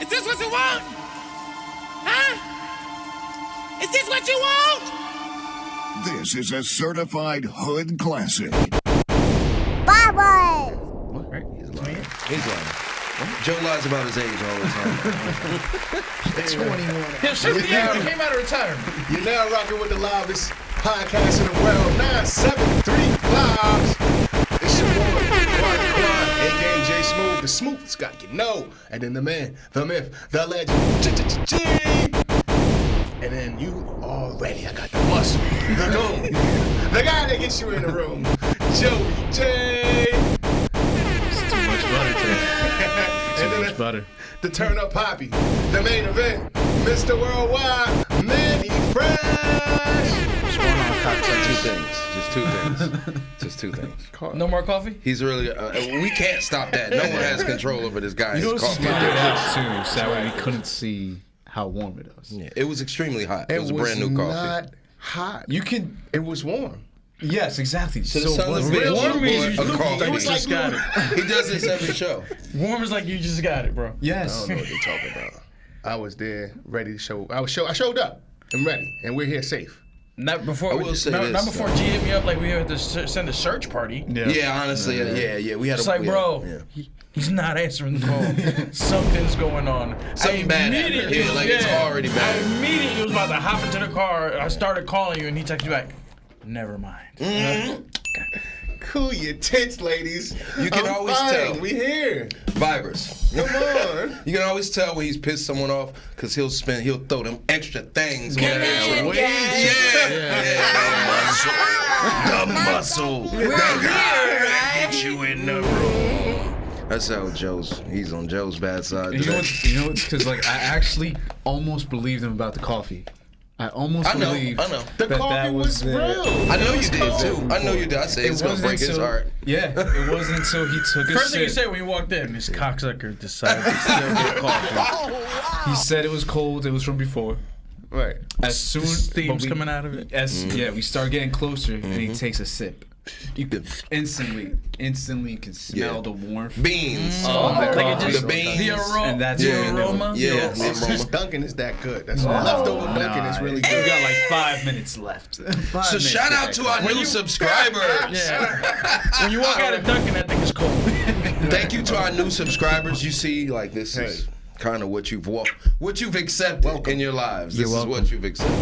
Is this what you want? Huh? Is this what you want? This is a certified hood classic. Bye-bye. What? Right? He's lying. Joe lies about his age all the time. 21. He'll shift the year. He came out of retirement. You're now rocking with the loudest podcast in the world. 973 Lives. It's your boy, Quad, a.k.a. J Smooth. The Smooth Scott, you know. And then the man, the myth, the legend, G. And then you already, I got the muscle, the goon, the guy that gets you in the room, Joey J. It's too much butter today. Too much butter. The turn up poppy, the main event, Mr. Worldwide, Manny Fresh. What's going on, cocktails? Just two things. No more coffee? He's really, we can't stop that. No one has control over this guy's coffee. Too, so that way we couldn't see how warm it was. Yeah, it was extremely hot. It was a brand new coffee. Not hot. You can. It was warm. Yes, exactly. So the son of a bitch warm means bought a coffee. it was like got it. He does this every show. Warm is like you just got it, bro. Yes. I don't know what they're talking about. I was there, ready to show. I showed up and ready, and we're here safe. Not before. I will say this, not before G hit me up like we had to send a search party. Yeah, honestly, yeah. We had It's like, bro, he's not answering the phone. Something's going on. Something bad happened. Yeah, like it's already bad. I immediately was about to hop into the car. I started calling you, and he texted you back. Never mind. Mm-hmm. Cool your tits, ladies. You can always tell. We here. Vibers. Come on. You can always tell when he's pissed someone off because he'll throw them extra things. The muscle. We're here, right? Get you in the room. That's how he's on Joe's bad side. You know what's because like I actually almost believed him about the coffee. I believed I know. The coffee was real. I know you did too. I know you did. I said it's gonna break his heart. Yeah, it wasn't until he took a First sip. thing you said when you walked in, this cocksucker decided to still get coffee. He said it was cold. It was from before. Right. As soon Steam's coming out of it. Yeah, we start getting closer, and he takes a sip. You could instantly can smell the warmth. Beans. The coffee. The beans. The aroma. And that's the aroma. Yeah. It's just Dunkin' is that good. That's leftover Dunkin' is really good. We got like 5 minutes left. So shout out to our new subscribers. Yeah. When you walk out of Dunkin', that thing is cold. Thank you to our new subscribers. You see, like this is kind of what you've accepted in your lives. This is what you've accepted.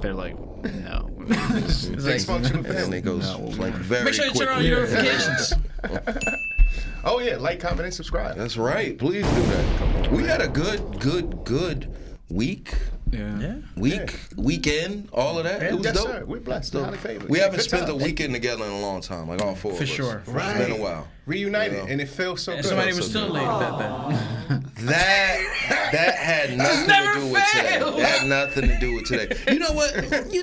They're like, no. And it goes like very Make sure you turn on quickly. your notifications. Oh yeah, like, comment, and subscribe. That's right. Please do that. Come on. We had a good week. Yeah. Weekend, all of that. It was yes, dope. sir. We're blessed. Highly favored. We haven't Good spent a time. weekend together in a long time, like all four of us. sure. It's been a while. Reunited, and it feels so And good. somebody was still late that day. That had nothing to do with today. That had nothing to do with today. You know what?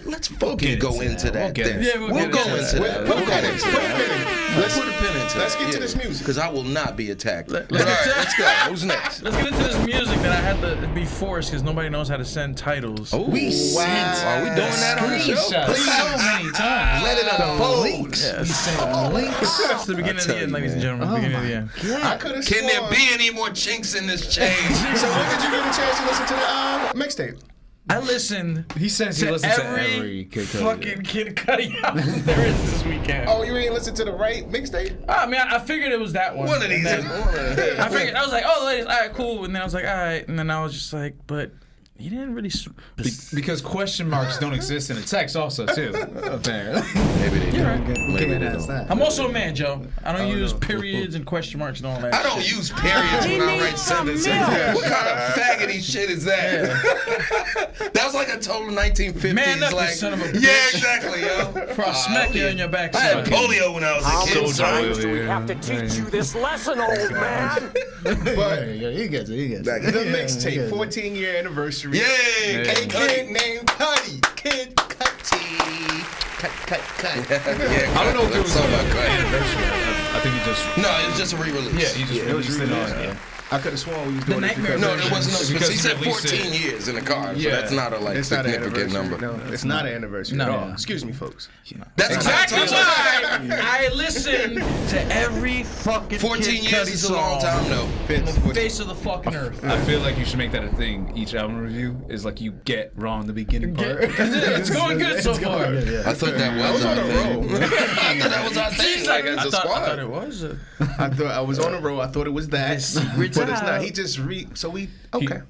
Let's fucking go into that. We'll go into that. Put a pin in. Let's put a pin into that. Let's get to this music. Because I will not be attacked. All right, get to- let's go. Who's next? Let's get into this music that I had to be forced because nobody knows how to send titles. Are we doing that on the show? Please. So many times. Let it unfold. Yes. We sent links. That's the beginning of the end, ladies and gentlemen. The beginning of the end. I could have Can there be any more chinks in this chain? So when did you get a chance to listen to the mixtape? I listened He says he listens to every every Kid Cudi. fucking Kid Cudi album there is this weekend. Oh, you ain't listen to the right mixtape? I mean, I figured it was that one. One of these. And then I figured, I was like, oh, ladies, all right, cool. And then I was like, all right. And then I was just like, but he didn't really. Because question marks don't exist in the text also, too, apparently. Maybe they You're don't. right. Maybe they don't. that. I'm also a man, Joe. I don't use periods and question marks and all that. I don't use periods when I write sentences. What kind of faggoty shit is that? That was like a total 1950s. Man up, you like, son of a bitch. yeah, exactly, yo. Before I smack you in your back. I had polio when I was a kid. Times do we have to teach you this lesson, old man? But He gets it. the mixtape, 14-year anniversary. Yay! Kid Named Cudi. Kid Cudi. Cut. Yeah, I don't know if it was something an about anniversary. I think he just. No, it was just a re-release. Yeah, he just released it on. I could have sworn we was doing it because No, there wasn't no Because specific. He he said released 14 years in the car, so Yeah. that's not a like it's not an significant anniversary. number. No, it's not an anniversary at No. all. Excuse me, folks. That's Exactly a why I listen to every fucking 14 Kid years Cudi is a long time, though. Face of the fucking earth. I feel like you should make that a thing. Each album review is like you get wrong the beginning part. It's going good so far. I thought that was on our a thing. roll. I thought that was our thing, like as a I thought squad. it was. I thought I was on a roll. I thought it was that, secret but it's not. job. He just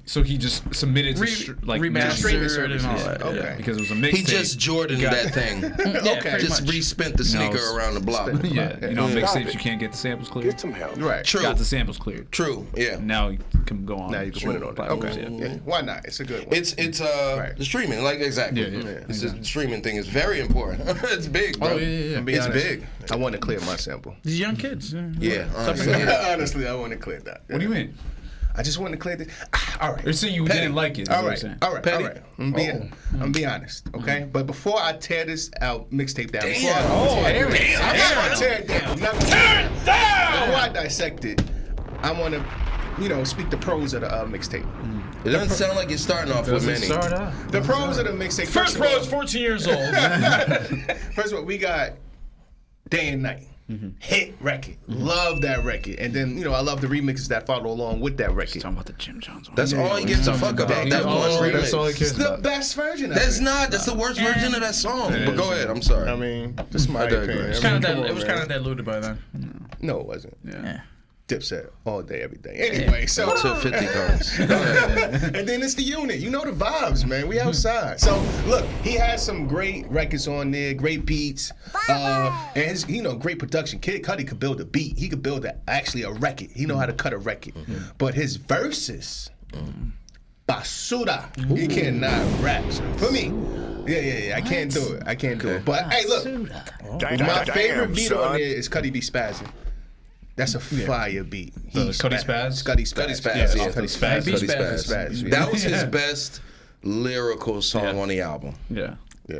So he just submitted to Remastered streaming and all services. that. Okay. Yeah. because it was a mixtape. He just Jordan that thing. Yeah, pretty Just much. respent the sneaker No, around the block. Yeah, you know, mixtapes you can't get the samples cleared. right. True. Got the samples cleared. True. Yeah. Now you can go on. Now you can put it on there. platforms, Okay. yeah. Yeah. Why not? It's a good one. It's Right. the streaming, like exactly. Yeah. It's the streaming thing is very important. It's big, bro. Oh, yeah. I'm being It's honest. big. I want to clear my sample. These young kids. Yeah. Honestly. Honestly, I want to clear that. What do you mean? I just want to clear this. All right. You're saying you didn't like it. is All what right, you're saying. all right, Petty? all right. I'm being honest, okay? But before I tear this out, mixtape down, Damn. I'm not gonna tear it down. Tear it down. Before I dissect it, I want to, speak the pros of the mixtape. It doesn't sound like you're starting off with many. The pros of the mixtape. First pro is 14 years old. First of all, we got Day and Night. Hit record. Love that record. And then, I love the remixes that follow along with that record. Talking about the Jim Jones one. That's all he gives a fuck about. That one remix. That's all he It's cares the about. best version of That's it. not. That's the worst version of that song. But go ahead. I'm sorry. I mean, this is my I digress. opinion. It's It was kind of diluted by then. No, it wasn't. Yeah. Dipset all day, every day. Anyway, so To 50 cars. and then it's the unit. You know the vibes, man. We outside. So look, he has some great records on there, great beats, and his, great production. Kid Cudi could build a beat. He could build actually a record. He know how to cut a record. But his verses, basura. He cannot rap. For me. Yeah. I can't do it. I can't do it. But hey, look, my favorite beat on there is Cudi be spazzing. That's a fire beat. Cudi Spaz? Cudi Spaz. Cudi Spaz, yeah. Cudi Spaz. Cudi Spaz. Spaz. That was his best lyrical song on the album. Yeah.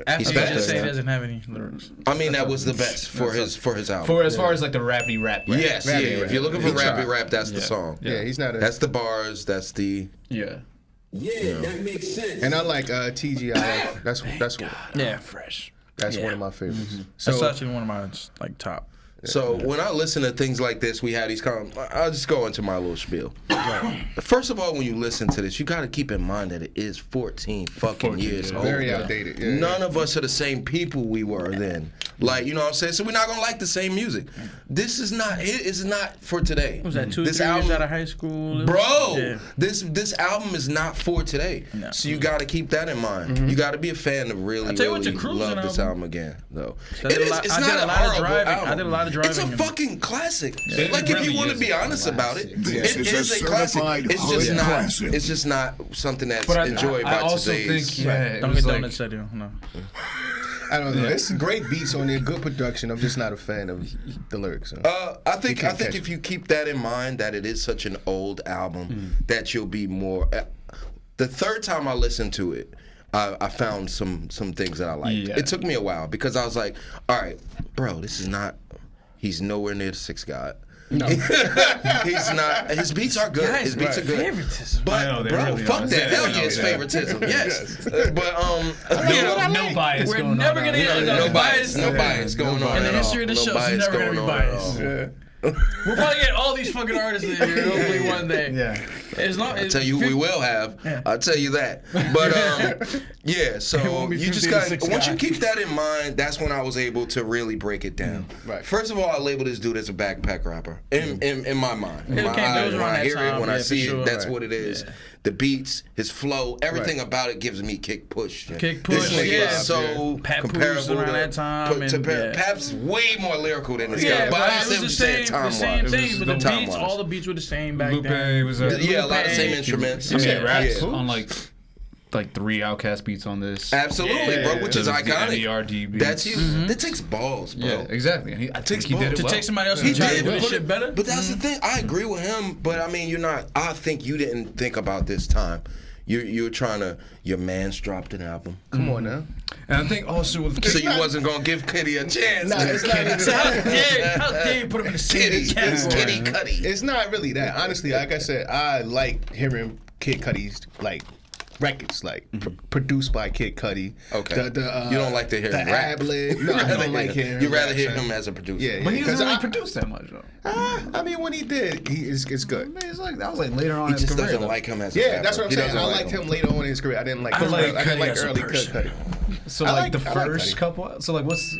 After He's you just fast. say he doesn't have any lyrics. I mean, that was the best for his album. For as far as like the rappy rap. Yes, yeah. Rappy If you're looking for He rappy tried. rap, that's the song. Yeah, he's not a. That's the bars. That's the. Yeah. That makes sense. And I like TGI. That's Yeah, fresh. that's one of my favorites. That's So actually one of my top. So when I listen to things like this, we had these I'll just go into my little spiel. First of all, when you listen to this, you got to keep in mind that it is 14 fucking years old. very outdated. Yeah. None of us are the same people we were then. Like, you know what I'm saying? So we're not going to like the same music. This is not, it is not for today. Was that 2 This 3 years album- out of high school? Bro, Yeah. this album is not for today. No. So you got to keep that in mind. You got to be a fan to really, tell you what, really your cruising love this album. album again, though. I did a lot- I did a lot of driving. Album. I did a lot of It's a driving. fucking classic. It Like if really you want to is be a honest about it, This it is a is a classic. certified It's just hood not. classic. It's just not something that's But enjoyed I by also today's. think, it Don't was get like, donuts, I do. No. I don't know. It's great beats on there, good production. I'm just not a fan of the lyrics. So. I think can't catch if you keep that in mind, that it is such an old album, that you'll be more. The third time I listened to it, I found some things that I liked. Yeah. It took me a while because I was like, all right, bro, this is not. He's nowhere near the Sixth God. No. He's not. His beats are good. His beats are good. Favoritism. But I know, they bro, really fuck are. that. Hell Yeah, yeah, it's yeah. favoritism. Yes. But you know, no bias We're going on. never gonna get no bias. bias. No bias going on. In the at history all. of the No show, it's bias never gonna going be on at biased. all. We'll probably get all these fucking artists in here hopefully one day. Yeah. As long I'll tell you who we will have. I'll tell you that. But yeah, so won't be you just 50 got to 6 once you guy. keep that in mind, that's when I was able to really break it down. Right. First of all, I label this dude as a backpack rapper in my mind. In It my came- eyes, it was when around I that hear it, time, when I yeah, for see sure. it, that's Right. what it is. Yeah. The beats, his flow, everything Right. about it gives me kick push. Kick This push, nigga yeah. is so Papoose comparable around to, that time, to and, yeah. Pap's way more lyrical than this Yeah, guy. but I'm it was saying the what you said same time-wise. thing. But the beats, time-wise. all the beats were the same back Lupe then. was a Yeah, a lot of same Lupe. instruments. I mean, Yeah, raps yeah. on like 3 Outkast beats on this. Absolutely, Yeah. bro, which is There was the iconic. NERD beats. That's huge. That takes balls, bro. Yeah, exactly. And I think he did it To well. take somebody else He and try to did, do this but, shit better. but that's the thing. I agree with him, but I mean, you're not. I think you didn't think about this time. You're trying to. Your man's dropped an album. Come on now. And I think also with So you wasn't gonna give Kitty a chance. Nah, it's not even How dare you put him in the same Kitty Cudi. It's not really that. Honestly, like I said, I like hearing Kid Cudi's like records, like produced by Kid Cudi. Okay. You don't like to hear the him rap. ad-lib. No, I don't like hearing. You rather rap, hear son. him as a producer. Yeah, But he because doesn't really produce that much though. I mean, when he did, it's good. It's like that was like later on He in his just career. doesn't though. like him as a Yeah, rapper. that's what I'm He saying. doesn't I like liked him later on in his career. I didn't like. I like I didn't Cudi like as a early Kid person. Cudi. So I like like- the I like first Cudi. couple. So like what's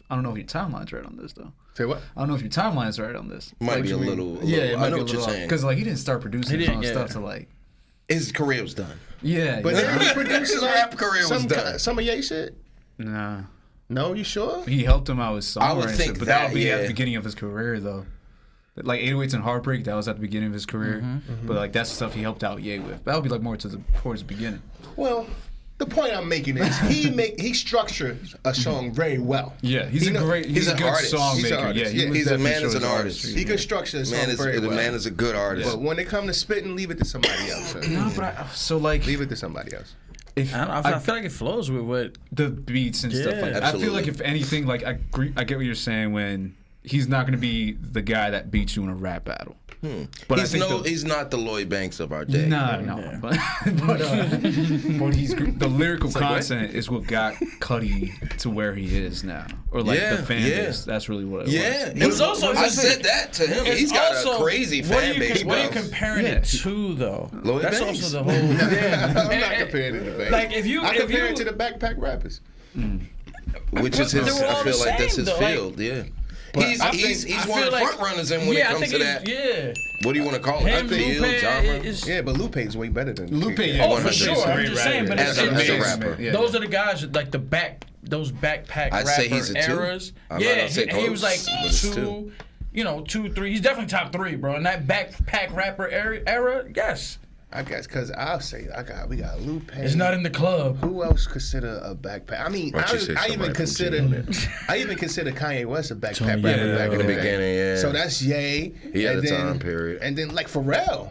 I don't know if your timeline's right on this though. Say what? I don't know if your timeline's right on this. Might Like, be a should we- little. Yeah, it I might know be what you're saying. Because like he didn't start producing his didn't, own yeah. stuff to like. His career was done. Yeah, But yeah. then he produced His like, rap career was done. some of Ye shit. Nah. No, you sure? He helped him out with songwriting. I would and think shit, but that would be that, at yeah. the beginning of his career though. Like 808s and Heartbreak, that was at the beginning of his career. But like that's the stuff he helped out Ye with. That would be like more towards the beginning. Well, the point I'm making is he structured a song very well. Yeah, he's He a know- great, he's a an good artist. song He's an maker. artist. Yeah, Yeah. was He's a definitely man as shows an his artist. artistry. He can structure a song Man is very the well. man is a good artist. But when it comes to spitting, leave it to somebody else. son. No, but so like Leave it to somebody else. if I don't know, I feel like it flows with what. the beats and stuff like that. I feel Absolutely. like if anything, like I get what you're saying when he's not gonna be the guy that beats you in a rap battle. But He's not the Lloyd Banks of our day. No. But he's the lyrical content is what got Cudi to where he is now, or like Yeah, the fan yeah. base. That's really what it Yeah, was. It was also- I said that to him. It's He's got also- a crazy what fan base. What are you bro. comparing Yeah. it to though? Lloyd That's Banks. also the whole. I'm not comparing it to Banks. Like, if you- I if compare you- it to the backpack rappers. Which is They his. were all I the feel like that's same, his though, like- field. Yeah. He's I one feel of the like- front runners in when it I comes think to he's- that. Yeah. What do you want to call it? Him, Field, Lupe, genre? is. Yeah, but Lupe's way better than Lupe, Kid. yeah. Oh, for 100%. sure. I'm just saying, but As it's a it's- rapper. Yeah. those are the guys like those backpack I'd rapper say he's a two. eras. I'm not Yeah, gonna say he was like close, but it's two, 2, 3. He's definitely top 3, bro. In that backpack rapper era, yes. I guess because I'll say we got Lupe. It's not in the club. Who else consider a backpack? I mean, Why don't you say I somebody even from consider G-Unit? I even consider Kanye West a backpack Tony, rapper yeah, back in the day. beginning, yeah. So that's Ye. He had and a then- time period. And then like Pharrell,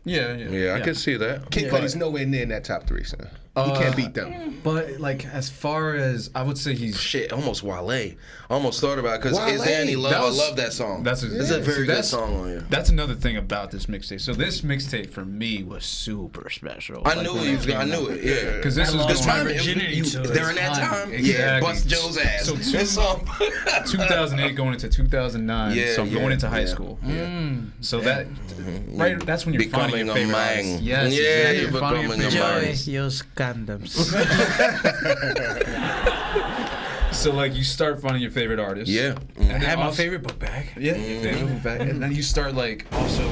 Yeah, I can see that. Kid Cudi's nowhere near in that top 3, son. He can't beat them. But like as far as I would say he's Shit, almost Wale. I almost thought about it because Wale. Is There Any Love? That was- I love that song. that's It's a very good song on here. That's another thing about this mixtape. So this mixtape for me was super special. I knew it. I knew it. Yeah. Because this was lost going my virginity to it. During that time, yeah, Exactly. bust Joe's ass. So This song. 2008 going into 2009. Yeah, so I'm yeah, going into high yeah. school. So that right, that's when you're Becoming finding a your favorite man. artists. Yes, Yeah, exactly. you're Finding your becoming a favorite man. artists. Use condoms. So like you start finding your favorite artists. Yeah. And I then had my also- favorite book bag. Yeah, your favorite book bag. And then you start like also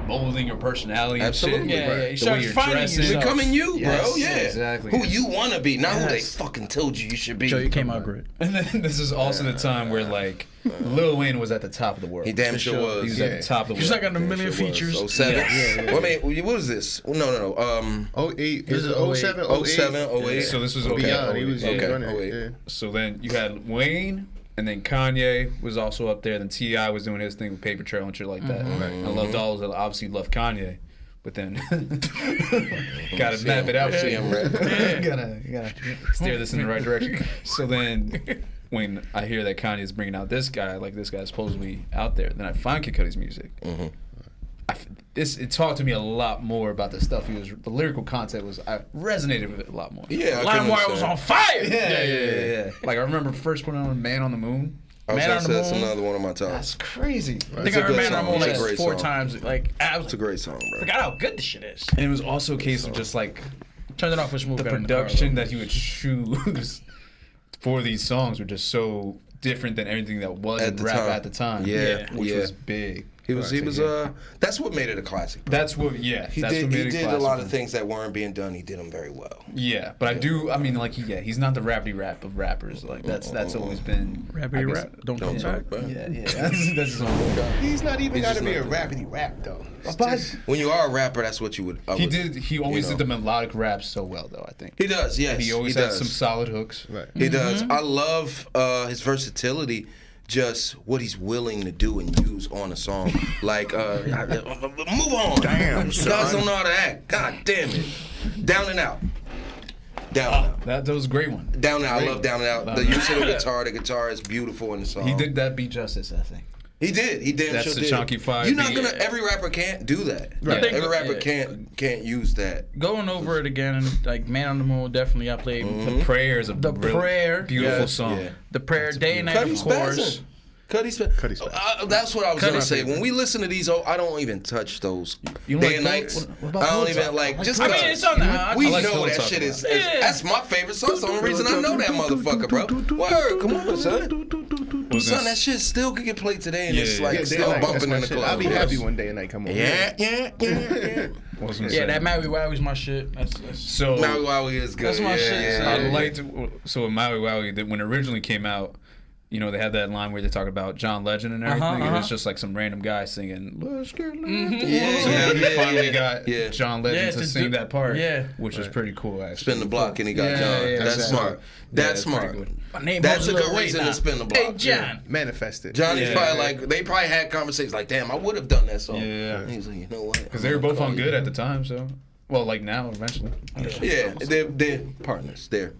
molding your personality and Absolutely. shit. Yeah, yeah. You The start way you're finding dressing. yourself. Becoming you, bro. Yes, Yeah. exactly. Who you want to be, not who they Yes. fucking told you should be. Joe, you came out great. And then this is also the time where like Lil Wayne was at the top of the world. He damn sure was. He was yeah. at the top of the world. He's like on a million features. 07. Yeah. Well, I mean, what was this? No. 08. This is 07, 07, 08. So this was Beyond. He was Okay. running. 08. Yeah. So then you had Wayne, and then Kanye was also up there. Then T.I. was doing his thing with Paper Trail and shit like that. I loved all of that. Obviously loved Kanye, but then gotta map it out. See him rap. gotta steer this in the right direction. So then when I hear that Kanye is bringing out this guy, like this guy's supposedly out there, then I find Kid Cudi's music. It talked to me a lot more about the stuff the lyrical content I resonated with it a lot more. Yeah, I can LimeWire was understand. on fire. Yeah. Like I remember first putting on Man on the Moon. I was Man gonna on say the that's Moon. another one of my That's tops. crazy. I think It's a I heard good Man on the song. Moon It's a like great 4 song. times. Like I was It's a great song, bro. forgot how good this shit is. And it was also a case of just like Turn it off. Which movie? the production that he would choose for these songs were just so different than everything that was At in the rap time. at the time. Yeah, which yeah. was big. He was. That's what made it a classic. Bro. That's what. Yeah, He that's did. what made He it did a classic. lot of things that weren't being done. He did them very well. Yeah, but I mean, like, he's not the rappity rap of rappers. Like, that's always been. Rappity I guess- rap. Don't Don't come talk, back. bro. Yeah, that's his own thing. He's not even He's got to just be a not rappity rap though. But When you are a rapper, that's what you would. he always did the melodic rap so well, though. I think He does. Yes. he always he had does. some solid hooks. Right. He does. I love his versatility just what he's willing to do and use on a song. Like, move on. Damn, You guys don't know how to act. God damn it. Down and Out. Down and Out. That was a great one. Down and Out. I love Down and Out. The use of the guitar is beautiful in the song. He did that beat justice, I think. He did. He damn That's sure the did. Chunky 5 You're not beat. gonna. Every rapper can't do that. Right. I think- Every rapper yeah. can't use that. Going over it again, like Man on the Moon, definitely I played The Prayer is a The real Prayer, beautiful yes. song. Yeah. the Prayer, Day and Night, Cuddy's of course. spazzing. Cuddy's spazzing. That's what I was gonna say. When we listen to these, I don't even touch those You day like and nights. what about I don't Hilltop? even like. Just I mean, it's on the. we I like know that Hilltop shit is. Yeah. That's my favorite song. That's the only reason I know that motherfucker, bro. Word, come on, son. Son, that shit still could get played today, and it's like Yeah, still Day and Night, that's bumping my in the shit. club. I'll be happy one day and night come on. Yeah. Yeah, that Maui Wowie's my shit. That's So Maui Wowie is good. That's my yeah, shit, yeah, son. yeah, I'd yeah. like to. So in Maui Wowie, when it originally came out, you know, they had that line where they talk about John Legend and everything. And it's just like some random guy singing, "Let's get lifted." Yeah, So now yeah, he finally yeah, got yeah. John Legend Yeah, to to sing do- that part, yeah. which was pretty cool, actually. Spin the block and he got Yeah, John. yeah, That's exactly. smart. Yeah, That's it's smart. pretty good. my name. That's a Little good Wayne reason now. to spin the block. Hey, John. Manifested. Johnny's Yeah. probably like, they probably had conversations like, damn, I would have done that song. Yeah. And he's like, you know what? Because they were both on good at the time, so. Well, like now, eventually. Yeah, they're partners. They're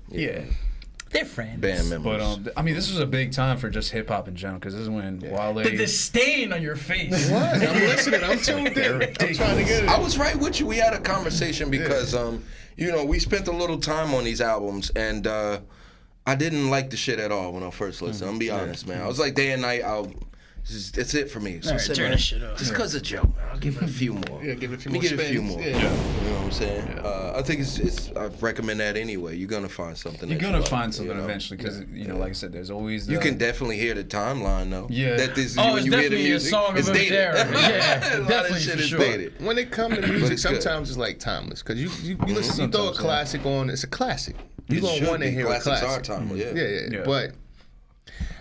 They're friends. band members. But I mean, this was a big time for just hip hop in general, because this is when Wale. The disdain on your face. What? I'm listening. I'm tuned in. I'm trying to get it. I was right with you. We had a conversation because, you know, we spent a little time on these albums, and I didn't like the shit at all when I first listened. I'm gonna be honest, man. I was like, Day and Night. It's it for me. So I Alright, said, turn man, this shit up. just because of Joe, I'll give it a few more. Yeah, give it a few Let me more get a few spins. more. Yeah. You know what I'm saying? I think it's. I recommend that anyway. You're gonna find something. You're that gonna you find like, something you know? eventually, because you know, like I said, there's always the, You can definitely hear the timeline though. Yeah. That this Oh, when it's you hear the definitely a music, song of it's its dated. era. Yeah, a lot definitely of shit for is sure. dated. When it comes to But music, it's good. sometimes it's like timeless. Because you listen, you throw a Sometimes, yeah. classic on, it's a classic. You're It going should to want to be. hear a Classics are classic. timeless. Yeah. But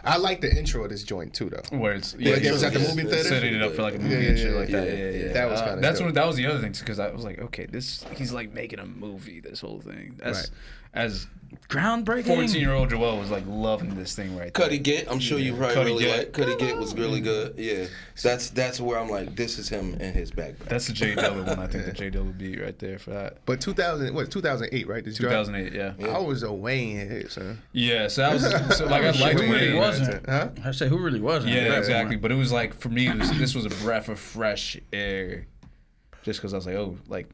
I like the intro of this joint too, though. where it's Yeah, it was at the it's- movie it's theater. setting it up for like a movie Yeah, and shit yeah, like that. yeah, Yeah, yeah. That was kinda that's dope. what that was the other thing, because I was like, okay, he's like making a movie. This whole thing. That's Right. as Groundbreaking. 14-year-old Joel was like loving this thing right there. Cuddy Get, I'm sure you probably Cuddy really Get. like. Cuddy Get was really good. Yeah, that's where I'm like, this is him and his background. That's the J Dilla one. I think the J Dilla beat right there for that. But 2008, right? This drop? 2008, yeah. I was a Wayne head, son. Yeah, so that was so like I liked Who really Wayne. wasn't? Huh? I say who really wasn't? Yeah, That exactly. one. But it was like for me, this was a breath of fresh air, just because I was like, oh, like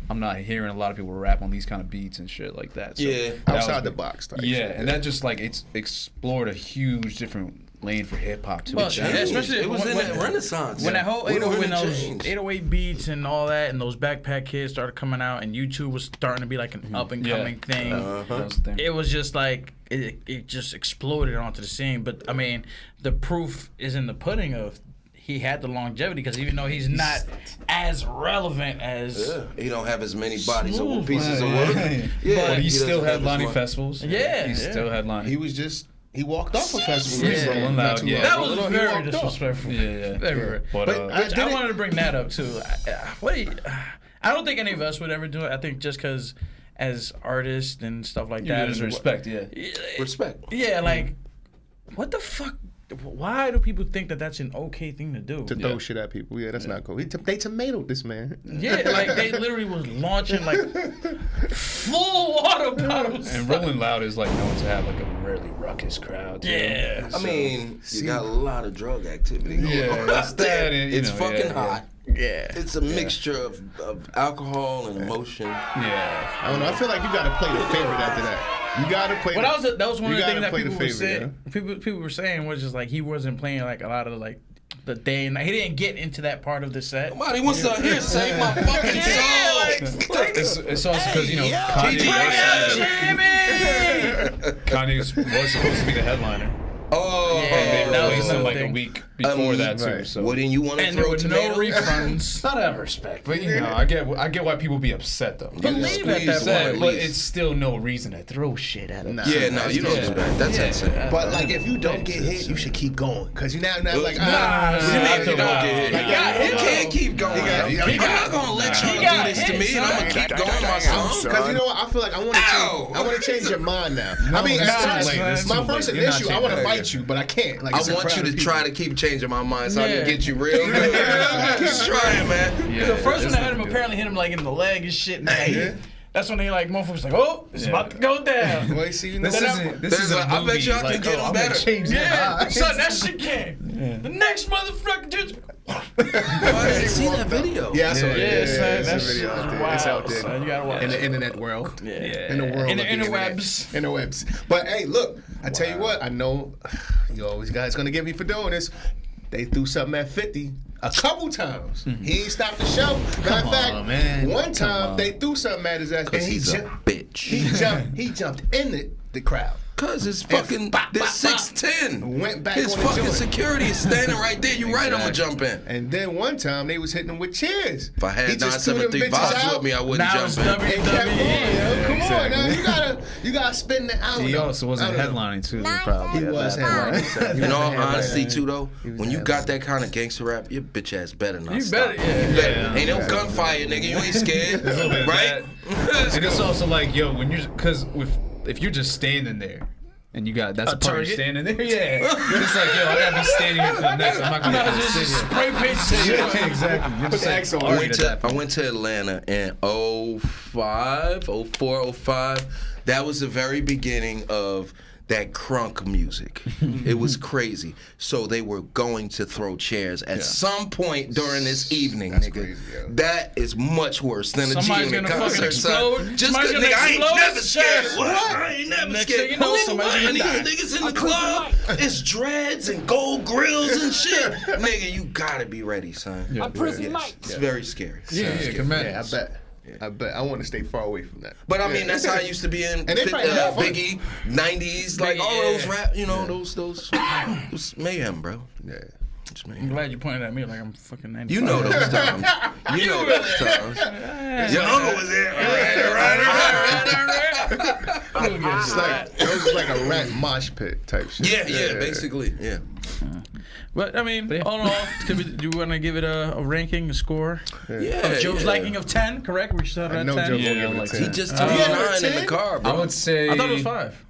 I'm not hearing a lot of people rap on these kind of beats and shit like that. So Yeah. that was Outside the big. box type Yeah, shit, and that just like it's explored a huge different lane for hip hop too. Well, It yeah, changed. especially it was when- in when- that Renaissance. When that whole When 808, when it those changed. 808 beats and all that, and those Backpack Kids started coming out, and YouTube was starting to be like an up and coming thing. That was the thing. It was just like it just exploded onto the scene. But I mean, the proof is in the pudding of he had the longevity, because even though he's not as relevant as He don't have as many bodies Smooth, or pieces of man. work. But he doesn't still have as headlining much. festivals. Yeah, he yeah. still headlining. He was just, he walked off a festival. Yeah. recently, Rolling not Loud, too yeah. long that ago. was He very walked off. disrespectful. Yeah. Very. But But I wanted to bring that up too. I don't think any of us would ever do it. I think just because as artists and stuff like that, There's and respect, yeah. Respect. Yeah, like what the fuck? Why do people think that that's an okay thing to do? To throw shit at people. Yeah, that's not cool. They tomatoed this man. Yeah, like they literally was launching like full water bottles. And Rolling Loud is like known to have like a really ruckus crowd. Too. Yeah. I mean, you got a lot of drug activity going Yeah, on it's out there. that and, you It's know, fucking yeah, hot. Yeah. It's a mixture of alcohol and emotion. Yeah. I don't know. I feel like you got to play the favorite after that. You got to play. Well, that was one of you the things gotta that play the people were favorite, saying. People were saying was just like he wasn't playing like a lot of like the day and night. He didn't get into that part of the set. Nobody wants to hear save my fucking soul. It's also because, you know, Kanye was supposed to be the headliner. Oh, Yeah, And they that was released him another like thing. a week before that too. right. So wouldn't you want to And there throw were no tomatoes? refunds. not out of respect, but you know, I get why people be upset though. Believe at that Upset, point. but it's still no reason to throw shit at them. Yeah, no, you don't do that. That's insane. But like, if you don't get hit, you should keep going. Cause you now like, What do you mean I if feel you don't bad. get hit? He got hit. You can't keep going. got- I'm not gonna let y'all He do got this to hit, me, and I'm gonna son. keep going my song. Cause you know what? I feel like I want to change your mind now. I mean, my first initial, I want to fight you, but I can't. Like, I want you to try to keep changing my mind so I can get you real good. Keep trying, man. Yeah, the first one that hit him apparently hit him like in the leg and shit. That's when they like motherfuckers like, oh, it's about to go down. Well, see, you know, this is I bet y'all can get him better. Yeah, son, that shit came. The next motherfucker just. I didn't see that video. Yeah, I saw it. Yeah, that video out there. It's out there. Son, you gotta watch in the internet world. Yeah. In the world. In the of interwebs. Interwebs. But hey, look, I tell you what, I know you always guys gonna get me for doing this. They threw something at 50 a couple times. He ain't stopped the show. Matter of fact, one time they threw something at his ass and he's a bitch. He jumped in the crowd. Cause it's fucking this 6'10". Went back His on the fucking joint. security is standing right there. You right, I'ma jump in. And then one time they was hitting him with chairs. If I had He just threw them 973 bitches vibes out. with me, I wouldn't Now jump it's in. And kept going, yo. Come on, Exactly. now you gotta spin the hour. He also wasn't headlining too, probably. He was headlining. In all honesty, too, though, when you got that kind of gangster rap, your bitch ass better not stop. Ain't no gunfire, nigga. You ain't scared, right? And it's also like, yo, when you're, because if you're just standing there, and you got that's a party standing there, it's like, yo, I gotta be standing here for the next. I'm not gonna just sit here. Spray paint. Yeah, exactly. You're just like, I went to Atlanta in 05, 04, 05. That was the very beginning of that crunk music. It was crazy. So they were going to throw chairs at some point during this evening, nigga. crazy, yo. That is much worse than a Somebody's G in a gonna fucking concert, explode. son. Just Somebody's cause, gonna nigga, I ain't explode. never scared. Yes. What? I ain't never Next scared. thing you know, Nigga, somebody's what? gonna And die. these niggas in the club, it's dreads and gold grills and shit. Nigga, you gotta be ready, son. It's very scary. Yeah, I bet. I want to stay far away from that. But I mean, that's how I used to be in And they probably have fun. Biggie, 90s, like all those rap, you know, those mayhem, bro. Yeah. It's I'm mayhem. glad you pointed at me like I'm fucking 95. You know those times. You know those times. Your uncle was there. It's like it was like a rat mosh pit type shit. Yeah, basically, yeah. But I mean, all in all, do you want to give it a ranking, a score? Yeah. Of Joe's liking of 10, correct? We started I at know 10. Joe Yeah, will give it like a 10. He just took 9 in the car, bro. I would say. I thought it was 5.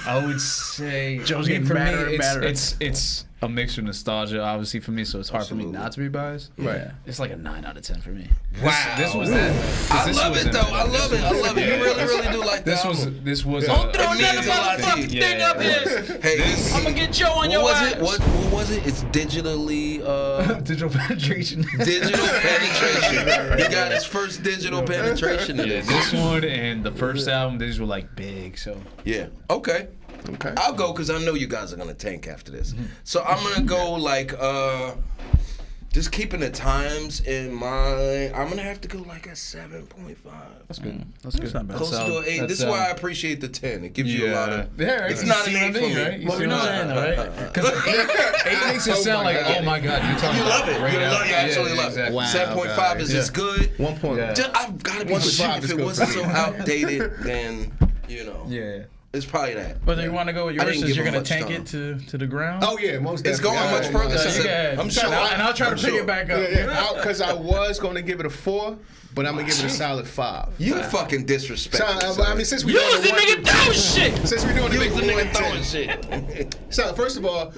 I would say. Joe's I mean, getting for madder me, and madder. it's a mixture of nostalgia, obviously, for me, so it's hard for me not to be biased. Right. It's like a 9 out of 10 for me. Wow. This was that. I love it, though. I love it. You really do like This that. was Don't throw It means another a lot to motherfucking you. thing up here. Hey, I'm gonna get Joe on what your was ass. it? What was it? It's digitally digital penetration. digital penetration. He got his first digital penetration in Yeah, this. this one and the first album, these were like big, so. Yeah. Okay. I'll go because I know you guys are gonna tank after this. So I'm gonna go like just keeping the times in mind. I'm gonna have to go like a 7.5. That's good. That's good. Not bad. Close to an 8. This is why I appreciate the 10. It gives you a lot of. Yeah, right. It's You not see an 8 what I for mean, me. right? You Well, see you know what what I'm I'm saying, saying, right? Because 8 makes it sound like, oh my God, you're talking You love about it. right You now. love it. You absolutely love it. exactly. 7.5 is just good. 1 point. Yeah. I've got to be 1.5 shit. is If it good wasn't for so me. outdated, then you know. Yeah. It's probably that. But you want to go with I yours didn't since give you're him gonna much tank time. it to the ground. Oh yeah, most It's definitely. going much further. So you can- I'm sure. And I'll try to I'm pick sure. it back up. Because I was going to give it a 4, but I'm going to give it a solid 5. You fucking disrespectful. So, I mean, since we You doing was the the one nigga through- throwing shit. Since we're doing the You big was the nigga 1 throwing 10. shit. So first of all,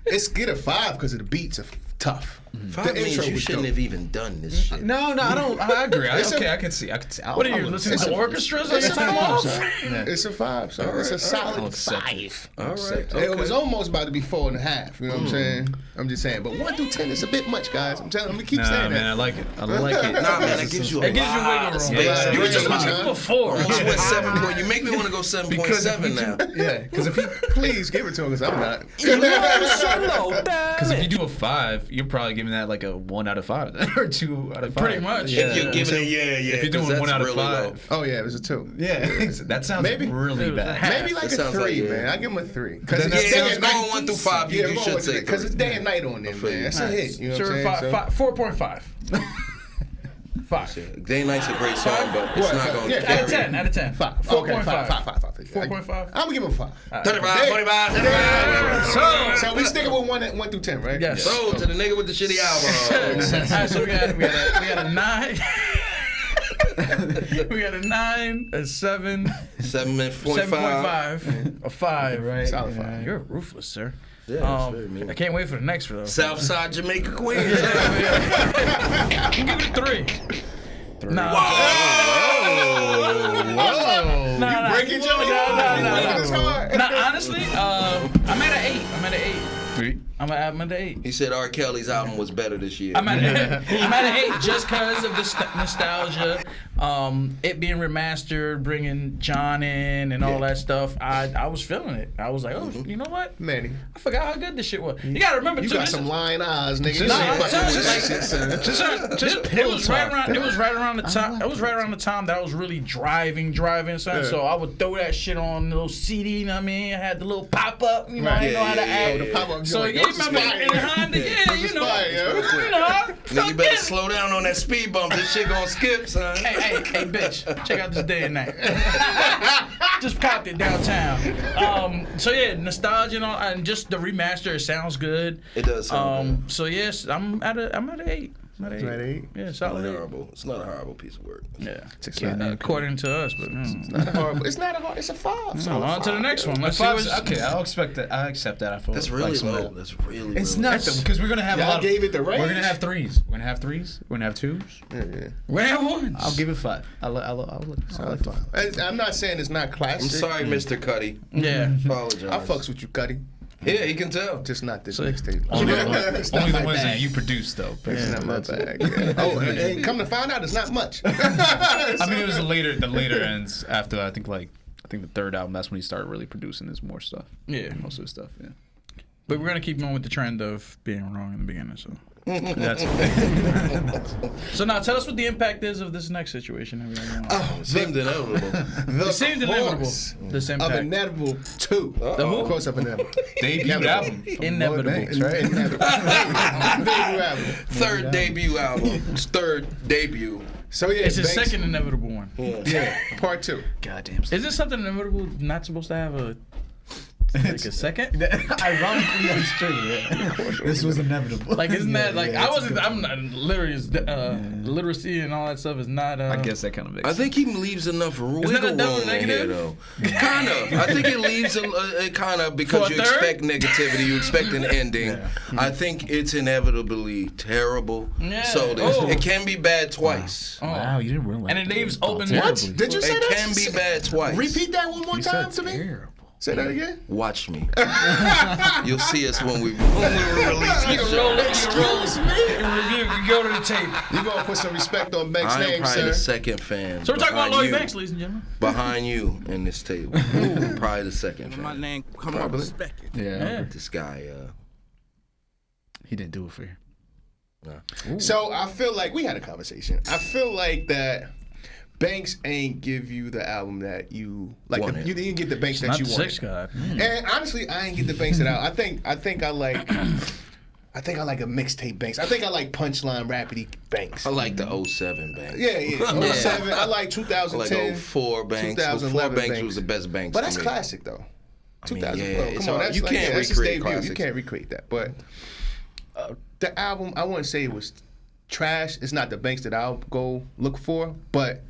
it's get a 5 because the beats are tough. 5 means intro you was shouldn't dope. have even done this shit. No, I don't. I agree. It's Okay, a- I can see. What are you listening to? Orchestras on It's your a time 5, off? son. It's a 5, son. It's a solid 5. All right. It was almost about to be 4.5. You know what I'm saying? I'm just saying. But 1 through 10 is a bit much, guys. I'm telling you. I'm gonna keep Nah, saying man, I that. like it. I like it. Nah, man, that gives you a It gives you lot wiggle of room. space. Yeah. You were just Yeah. looking before. Almost went 7 point. You make me want to go 7.7 now. Yeah, because if you Please give it to him because I'm not. because if you do a 5, you're probably giving that like a 1 out of 5 then, or 2 out of 5. Pretty much. Yeah. If you're giving it, yeah. If you're doing 'cause 1 that's out of really 5. Oh yeah, it was a 2. Yeah, that sounds Maybe. really It was a bad. half. Maybe like It a sounds 3, like, man. yeah. I give him a 3. Because Then it's Yeah, day it's and going night. 1 through 5. You should say because it's 3. day and night on there, man. That's a hit. You know Sure, what I'm saying? 4.5. 5. Day and Night's a great song, but it's not going to Yeah. carry. Out of 10. Out of 10. 5. 4.5. 4.5. 4.5. I'm gonna give him 5. 35, 45, 35. So we sticking with 1 through 10, right? Yes. So to the nigga with the shitty album. Alright, so we got a 9. We got a 9, a 7, 7.5. 7.5, a 5. Right. Solid 5. You're ruthless, sir. Yeah, that's very mean. I can't wait for the next one, though. Southside Jamaica Queens. I'm gonna give it a 3. Nah. You breaking your heart. Nah, honestly, I'm at an 8. 3. I'm at an 8. He said R. Kelly's album was better this year. I'm at an 8 just because of the nostalgia, it being remastered, bringing John in and all that stuff. I was feeling it. I was like, oh, you know what? Manny, I forgot how good this shit was. You gotta remember, you too, got this some is- lying eyes, nigga. It was right around the time. It was right around the time that I was really driving, son. Yeah. So I would throw that shit on the little CD. You know what I mean? I had the little pop up. You know, I didn't know how to act. The pop-up, So like, yeah, those is remember fire. in the Honda? Yeah, you know. Nigga, you better slow down on that speed bump. This shit gonna skip, son. Hey, bitch! Check out this day and night. Just popped it downtown. So yeah, nostalgia and all, and just the remaster. It sounds good. It does sound good. So yes, I'm at an 8. At 8? Yeah, Not solid 8. horrible. It's not a horrible piece of work. Yeah, It's not according to us, but horrible. It's not a hard. It's a 5. so on to the next one. Let's see Five's, what's okay, I'll expect that. I accept that. I feel That's really like some low. of that. That's really It's low. not though, because we're gonna have a Y'all lot. Of, gave it the range? We're gonna have 3s. We're gonna have 3s. We're gonna have 2s. Yeah. we have one. I'll give it 5. I'll look. Solid 5. I'm not saying it's not classic. I'm sorry, Mr. Cudi. Yeah. Apologize. I fucks with you, Cudi. Yeah, he can tell. Just not this mixtape. Only It's not the my ones that bag. you produce though. It's not my bag. Yeah. Oh, and come to find out, it's not much. I mean, it was the later ends after I think the third album. That's when he started really producing his more stuff. Yeah. Most of his stuff. Yeah. But we're gonna keep going with the trend of being wrong in the beginning. So. That's So now tell us what the impact is of this next situation that we're in. Oh, Seemed inevitable. the It seemed inevitable. course This of impact. inevitable 2. The who? Of course of inevitable. debut album. Inevitable. Lloyd Banks, right? Inevitable. Debut album. Third debut album. Third debut. So yeah, It's his Banks- second inevitable one. Yeah, part 2. Goddamn. Is this something inevitable not supposed to have a a second? Ironically, that's true. Yeah. This was inevitable. Like isn't that like I wasn't? I'm not literally literacy and all that stuff is not. I guess that kind of makes. I think he leaves enough wiggle that a room double in here, negative? though. Kind of. I think it leaves it kind of because For a you third? expect negativity, you expect an ending. I think it's inevitably terrible. Yeah. So it can be bad twice. Oh. Wow, you didn't realize. And it leaves open. What? Did you say It that? can be bad twice. Repeat that one more time to me. Terrible. Say that again. Watch me. You'll see us when we release You the can show. roll it. You can roll it. You can review. You can go to the tape. You gonna put some respect on Banks' I am name, probably sir? the second fan. So we're talking about behind Lloyd you. Banks, ladies and gentlemen. Behind you in this table. Probably the second My fan. name come up respected. Yeah. This guy, He didn't do it for you. So I feel like we had a conversation. I feel like that Banks ain't give you the album that you like. Wanted. You didn't get the Banks that Not you the wanted. sixth god. And honestly, I ain't get the Banks that I think I like. I think I like a mixtape Banks. I think I like punchline rapidy Banks. I like the 07 Banks. Yeah. 07. I like I like 2010. 04 Banks. 2011 04 Banks Banks was the best Banks. But to that's me. classic though. mean, 2012. yeah, it's Come on, hard. that's You like, can't that's his recreate debut. You classics. can't recreate that. But the album, I wouldn't say it was trash. It's not the Banks that I'll go look for, but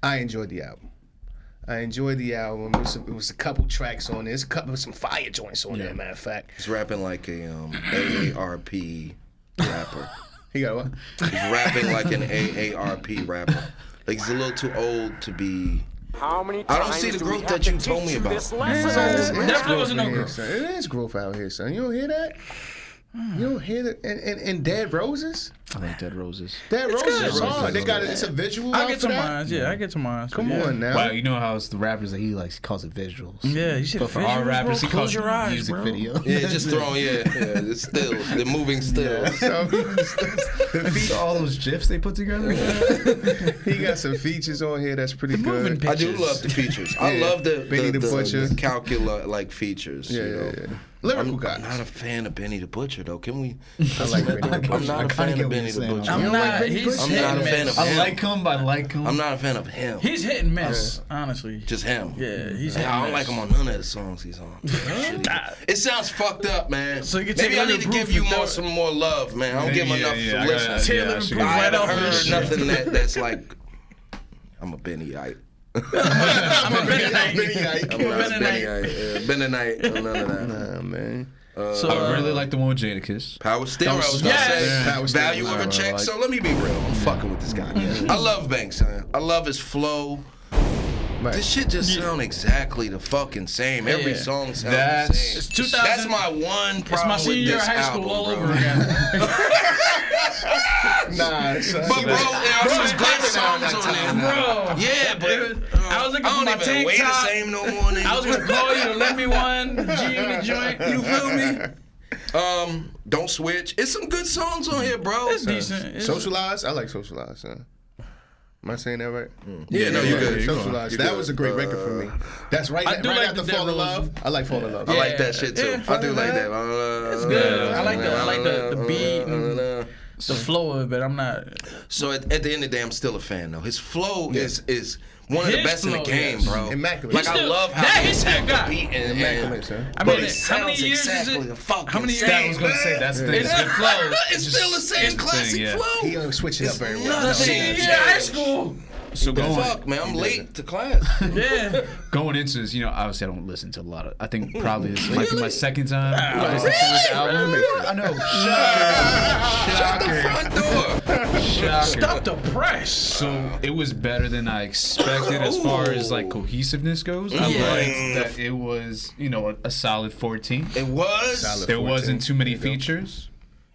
I enjoyed the album. It was a couple tracks on there. There was some fire joints on there, matter of fact. He's rapping like a AARP rapper. He got what? He's rapping like an AARP rapper. Like he's a little too old to be. I don't see the growth that you told me about. Definitely wasn't no growth. Son. It is growth out here, son. You don't hear that? You don't hear that? And Dead Roses? I like Dead Roses. Dead Roses is good. hard. They got it's a visual. I out get for some that. mines. Yeah, I get some mines. Come yeah. on now. Wow, you know how it's the rappers that he likes, he calls it visuals. Yeah, you see But the for our visuals, rappers, bro? he calls Close it your eyes, music bro. video. Yeah, just throwing. Yeah, it's stills. They're moving stills. So all those gifs they put together. He got some features on here that's pretty moving good. I do love the features. I Yeah. love the Benny the Butcher. calcula like features. Yeah, you know? yeah. Lyrical I'm guys. not a fan of Benny the Butcher though. Can we? I like Benny the Butcher. I'm not a fan of Benny the Butcher. I'm not. He's I'm hit not a and fan miss. of I him. like him. I like him. I'm not a fan of him. He's hit and miss, honestly. Just him. Yeah, he's hit Yeah, I and don't like miss. him on none of the songs he's on. It sounds fucked up, man. So you can take Maybe I a need to little give you proof more, and some more love, man. I don't give him enough I gotta- listen. Taylor I should Proof I right haven't off of heard this shit. nothing that's like I'm a Bennyite. I'm a Bennyite. I'm not a Bennyite. Bennyite. None of that. Nah, man. So I really like the one with Jadakiss. Power Steering. I was gonna Yes. say Power Steering. value of a Alright, check. alright. So let me be real. I'm fucking with this guy. I love Banks, man. I love his flow. Right. This shit just sound exactly the fucking same. Every Yeah. song sounds the That's- same. It's 2000 That's my one It's problem my with senior year of this high school album, all bro. over again. Nah, son. But bro, there are some good songs on there. Bro. Yeah, but I was looking for I my don't even tank weigh the top. same no more. Nigga. I was gonna call you to lend me one G-Unit joint. You feel me? Don't Switch. It's some good songs on here, bro. It's decent. It's- Socialize? I like Socialize, son. Am I saying that right? Yeah, no, you good. Socialize. You that good. was a great record for me. That's right, I do right like after the Fall in Dead Love. Rose. I like Fall in Love. I like that shit too. Yeah, I do like that. It's good. I like the beat and the flow of it, but I'm not. So at the end of the day, I'm still a fan though. His flow is one of the His best in the flow, game, yes. bro. Immaculate. Like He's I still- love how that he he still attack the got. beat Immaculate, son. I but mean, it how many sounds years exactly is the it? fucking How many years? same. I was gonna say that's the thing. It's good flow. It's still the same classic yeah. flow. He don't switch it up very well. nothing. Senior year of high school. So Fuck, man, I'm late to class. Yeah. going into this, obviously I don't listen to a lot of. I think probably this might be my second time listening to this album. I know. Shut the front door. Shocker. Stop the press. So it was better than I expected as far as like cohesiveness goes. I liked that it was, a solid 14. It was. Solid. There 14. wasn't too many features.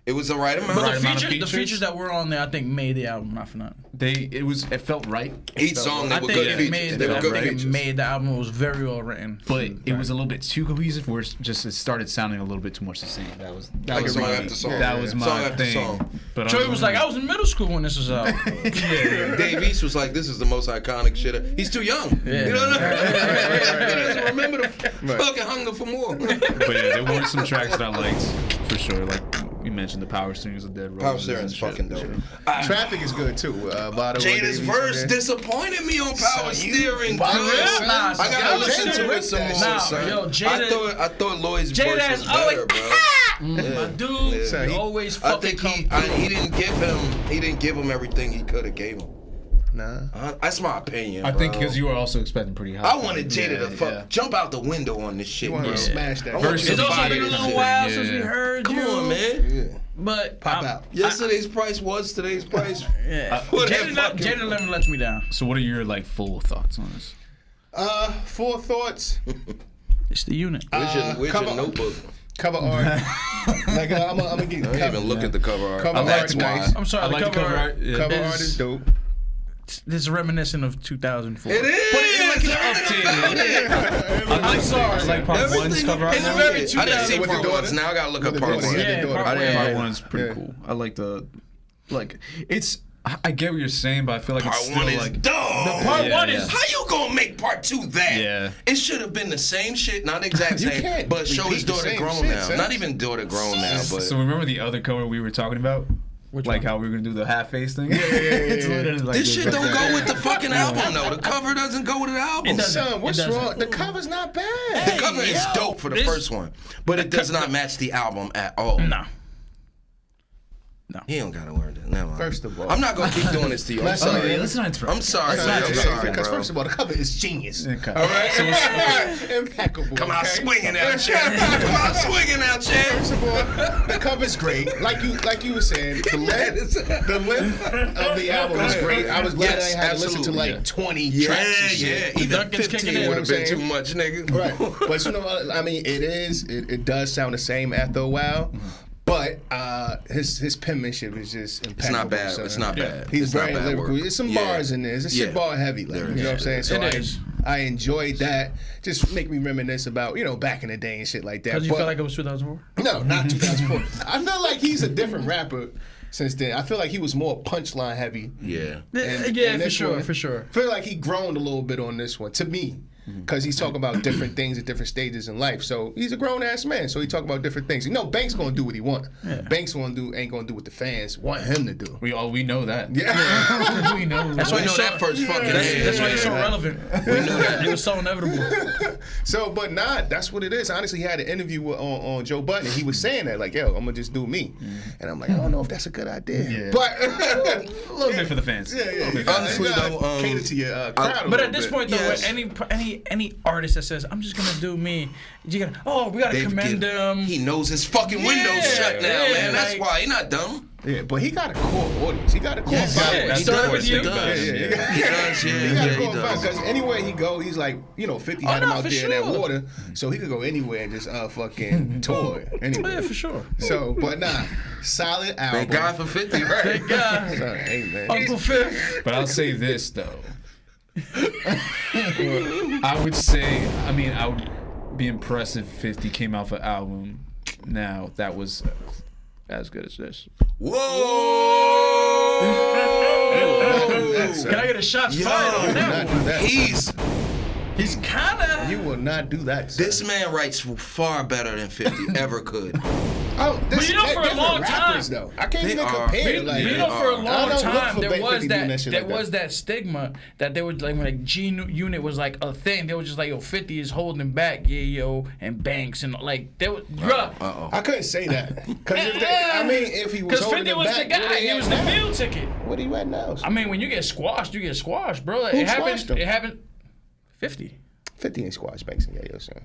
It was the right amount. But Right amount the of features features? that were on there, I think, made the album not for nothing. It felt right, Each song, they I were think good it features. made, They were I good think it features. made the album. It was very well written. but it was a little bit too cohesive. Where it started sounding a little bit too much the same. That was Like was song my, after song. That was my Song after thing. song. But Troy was like, I was in middle school when this was out. Dave East was like, "This is the most iconic shit." He's too young. Yeah. You know what I mean? He doesn't remember the fucking hunger for more. But yeah, there were some tracks that I liked for sure. Like you mentioned, the Power Steering's of Dead Roses. Power Steering's fucking dope. Traffic is good too. Vado Jada's Davies verse on there. disappointed me on Power Steering. Why bro. really? Nah, I gotta yo, listen Jada to it ripped some that more, shit. son. Yo, Jada- I thought Lloyd's Jada verse has was always, better, bro. my dude, So he- always I fucking think come he didn't give him everything he could have gave him. Nah. That's my opinion. I think bro. because you were also expecting pretty high. I wanted Jada to jump out the window on this shit. You want to bro. smash that. I want Versus It's you to also buy been a this little shit. while Yeah. since we heard Come you. on, man. But Pop out. Yesterday's price was today's price. Yeah. Whatever. Jada never lets me down. So what are your full thoughts on this? Full thoughts. It's the unit. Where's your cover- notebook? Cover art. I'm gonna get I didn't even look at the cover art. Cover That's art, why. nice. I'm sorry, I like the cover art. Yeah. Cover It's- art is dope. This is reminiscent of 2004. It is. I'm sorry. I like part one's cover art. It's now. very I didn't see With the part daughter? ones. Now I gotta look With at the part daughter, one. yeah. Yeah, daughter. part I one. didn't- Part one's pretty Yeah. cool. I like it's. I get what you're saying, but I feel like Part it's one still is like. dog. Part Yeah, one yeah. is. How you gonna make part two that? Yeah. It should have been the same shit, not the exact You same, can't but show his repeat the daughter same grown shit, now. son. Not even daughter grown now, but So remember the other cover we were talking about? Which Like one? how we were gonna do the half face thing? It's literally like this shit don't go with the fucking album though. The cover doesn't go with the album. It doesn't. Son, what's It doesn't. wrong? The cover's not bad. The cover is dope for the this- first one, but it does not match the album at all. No. He don't gotta wear that. Never mind. First of all. I'm not gonna keep doing this to you. I'm Let's sorry. say- let's not interrupt. I'm sorry. Because I'm sorry, Because bro. first of all, the cover is genius. Okay. All right, impeccable. Come out okay? swinging out, chair. Come out swinging out, chair. First of all, the cover's great. Like you were saying, the length of the album is great. I was glad Yes, I had to listen to absolutely. like 20 Yeah, tracks and yeah. shit. Even Duncan's 15 kicking in. would have been You too know much, nigga. Right. But you know what? I mean, it does sound the same after a while. But his penmanship is just impeccable. It's not bad. son. It's not bad. He's It's not very bad lyrical. work. There's some Yeah. bars in there. It's Yeah. shit bar heavy, like, There you know what I'm saying? So It is. I enjoyed that. Just make me reminisce about, back in the day and shit like that. Because you But- feel like it was 2004? No, not 2004. I feel like he's a different rapper since then. I feel like he was more punchline heavy. Yeah. And Yeah, for this sure, one, for sure. I feel like he grown a little bit on this one, to me. because he's talking about different things at different stages in life. So he's a grown ass man. So he talk about different things. You know, Banks gonna do what he want. Banks ain't gonna do what the fans want him to do. We know that. Yeah, we know. That's why We know that first fucking That's why he's so relevant. We knew that. It was so inevitable. So, but nah, that's what it is. Honestly, he had an interview on Joe Budden, and he was saying that, like, yo, I'm gonna just do me. And I'm like, I don't know if that's a good idea. But a little bit for the fans. Honestly, though, cater to your crowd. But at this point, though, Yes. any artist that says, I'm just gonna do me, we gotta commend him. He knows his fucking windows shut now, man. That's why he not dumb. Yeah, but he got a core audience. He got a core following. He started with you. He does. He Yeah, got a he core does. because anywhere he go, he's like, 50 had him out for there in that sure. water, so he could go anywhere and just fucking tour anywhere. Yeah, for sure. So, but nah, solid album. Thank God for 50, right? Thank God. Sorry, hey, man. Uncle Fifth. But I'll say this though. I would say, I would be impressed if 50 came out for an album now that was as good as this. Whoa! Can I get a shot fired on that one? He's kinda. You will not do that. Sir. This man writes far better than 50 ever could. Oh, But you know, for a long rappers, time, though. I can't They even are. compare. Like, you know, for a I long don't look time, for there Banks was 50 doing that shit there like that. was that stigma that they were like when a G Unit was like a thing. They were just like, yo, 50 is holding back, yeah, yo, and Banks and like they were. I couldn't say that because if he was Because holding 50 it was back, the guy. He was the meal ticket. What are you at now? I mean, when you get squashed, you get squashed, bro. Like, Who it happened. squashed him? It happened. 50. 50 ain't squash Banks and Yayo, son.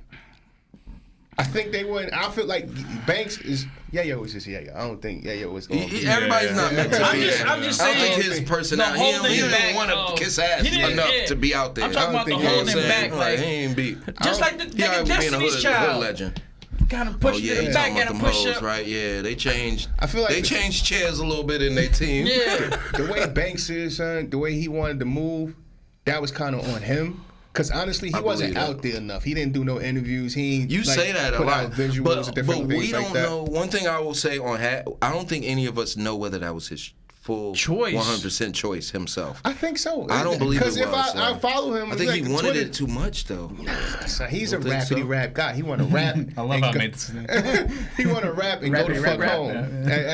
I think they wouldn't. I feel like Banks is Yayo was just Yayo. I don't think Yayo was going. Everybody's not meant to be there. I'm just I don't saying. think his personality. He holding back don't want to of- kiss ass he didn't- enough yeah. to be out there. I'm talking about the think he was holding saying, back, like he ain't beat. just like the He nigga already being a Destiny's hood Child. legend. Gotta push Oh yeah, it you back. talking about Gotta them push hoes, up. right? Yeah, they changed. I feel like they changed chairs a little bit in their team. Yeah. The way Banks is, son, the way he wanted to move, that was kind of on him. Because honestly, he wasn't believe that. out there enough. He didn't do no interviews. He You say that a put lot, out visuals but and different things we like don't that. know. One thing I will say on Hat, I don't think any of us know whether that was his full Choice. 100% choice himself. I think so. I don't believe it was. Because if I follow him, I think like he wanted Twitter, it too much though. So he's a Don't think rapidy so? rap guy. He want to rap. I love and how I go- made this. He want to rap and go to Rappity fuck rap, home. yeah.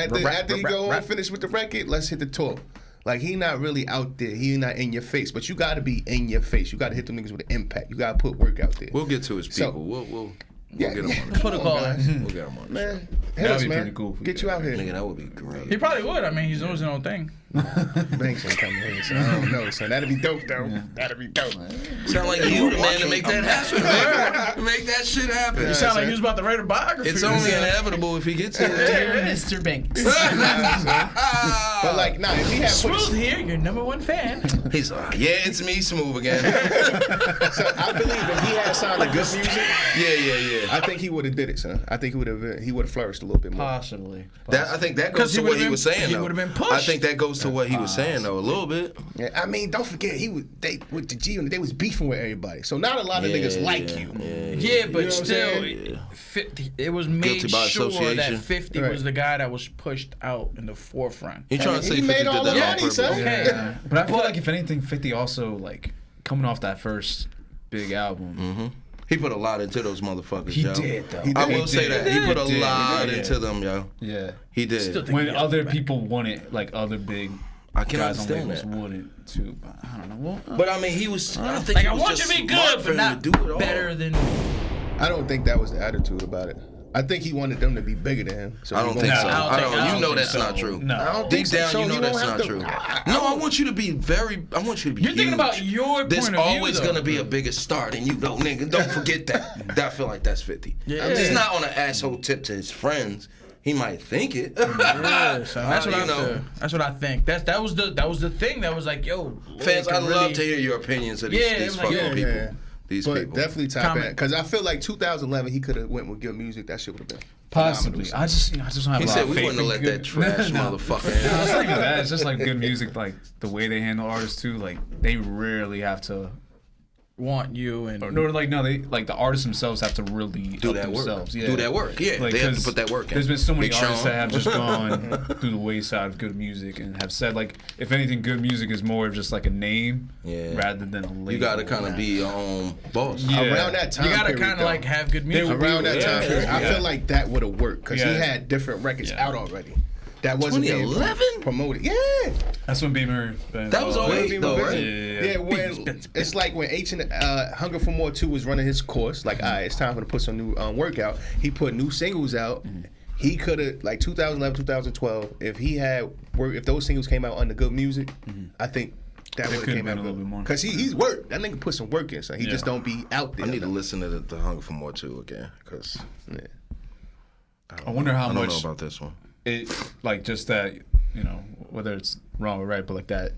And after he go home, rap. finish with the record, let's hit the tour. Like, he not really out there. He not in your face. But you got to be in your face. You got to hit them niggas with an impact. You got to put work out there. We'll get to his So- people. We'll Yeah, get him on the Put a call guys. in. We'll get him on the show. Man, hit That'd us, be man. pretty cool if we Get did you out Nigga, here. that would be great. He probably would. I mean, he's doing his own thing. Banks ain't coming here, so I don't know, son. That'd be dope, though. That'd be dope. Sound like you the man to make that happen, man. Make that shit happen. You sound like he was about to write a biography. It's only inevitable if he gets here. Mr. Banks. But, like, nah, if he had put... Smooth here, your #1 fan. He's yeah, it's me, Smooth again. So I believe if he had signed the good music, Yeah. I think he would have did it, son. I think he would have flourished a little bit more. Possibly. I think that 'Cause goes to he what would've he been- was saying, he though. would've been pushed. I think that goes to what he was saying, though, a little bit. Yeah, I mean, don't forget they with the G Unit, they was beefing with everybody. So not a lot of niggas like you. Yeah, but know what I'm still, saying? 50, it was made Guilty by sure that association. 50 Right. was the guy that was pushed out in the forefront. You trying to say He 50 made did all that the on money, purpose? son. Okay. But I feel like if anything, 50 also like coming off that first big album. He put a lot into those motherfuckers, He yo. did, though. I He will say did. that. He put a He did. lot Yeah. into them, yo. Yeah. He did. Still think When he got other back. people wanted, like other big I can guys on understand labels that. wouldn't too. But I don't know. Well, But I mean, he was. I think Like, it I was want you just to be smart good, for but him not to do it all. better than. I don't think that was the attitude about it. I think he wanted them to be bigger than him. So I he don't won't- think so. I don't I think- don't. I You don't know think that's so. not true. No. I don't Deep think so. down, So you know he that's won't not have true. to- No, I want you to be very. I want you to be. You're thinking huge. about your There's point of view, always though. gonna be a bigger star than you, though, nigga. Don't forget that. I feel like that's 50. Yeah. It's not on an asshole tip to his friends. He might think it. Yeah, so that's what You I know. feel. That's what I think. That was the thing that was like, yo, Fans, Lloyd I'd can love really- to hear your opinions of these, Yeah, these like, fucking yeah, people. yeah. These But people. definitely top Comment. end. Because I feel like 2011, he could have went with good music. That shit would have been possibly. phenomenal. I just don't have He a lot said of we faith wouldn't in have let good- that trash No. motherfucker No, it's in. not even that. It's just like good music, like the way they handle artists too. Like they rarely have to want you and No, they like the artists themselves have to really Do help that work. themselves. Yeah. Do that work. Yeah, Like, they have to 'cause put that work in. There's been so many Big artists Sean. that have just gone through the wayside of good music and have said like, if anything, good music is more of just like a name rather than a label. You gotta kind of be your own boss. Yeah. Around that time you gotta period, kind of though, like have good music. around that time period, I Yeah. feel like that would have worked because he Yeah. had different records out already. That wasn't being 2011? promoted. Yeah. That's when Beamer. That was 08 though, right? Yeah, when it's like when H and Hunger for More 2 was running his course. Like, all right, it's time for him to put some new workout. He put new singles out. He could have, like 2011, 2012, if those singles came out under good music, I think that would have could've came out been a little bit more. because he's worked. That nigga put some work in, so he just don't be out there. I need to listen to the Hunger for More 2 again, because I wonder how I don't know much about this one. it like just that, whether it's wrong or right, but like that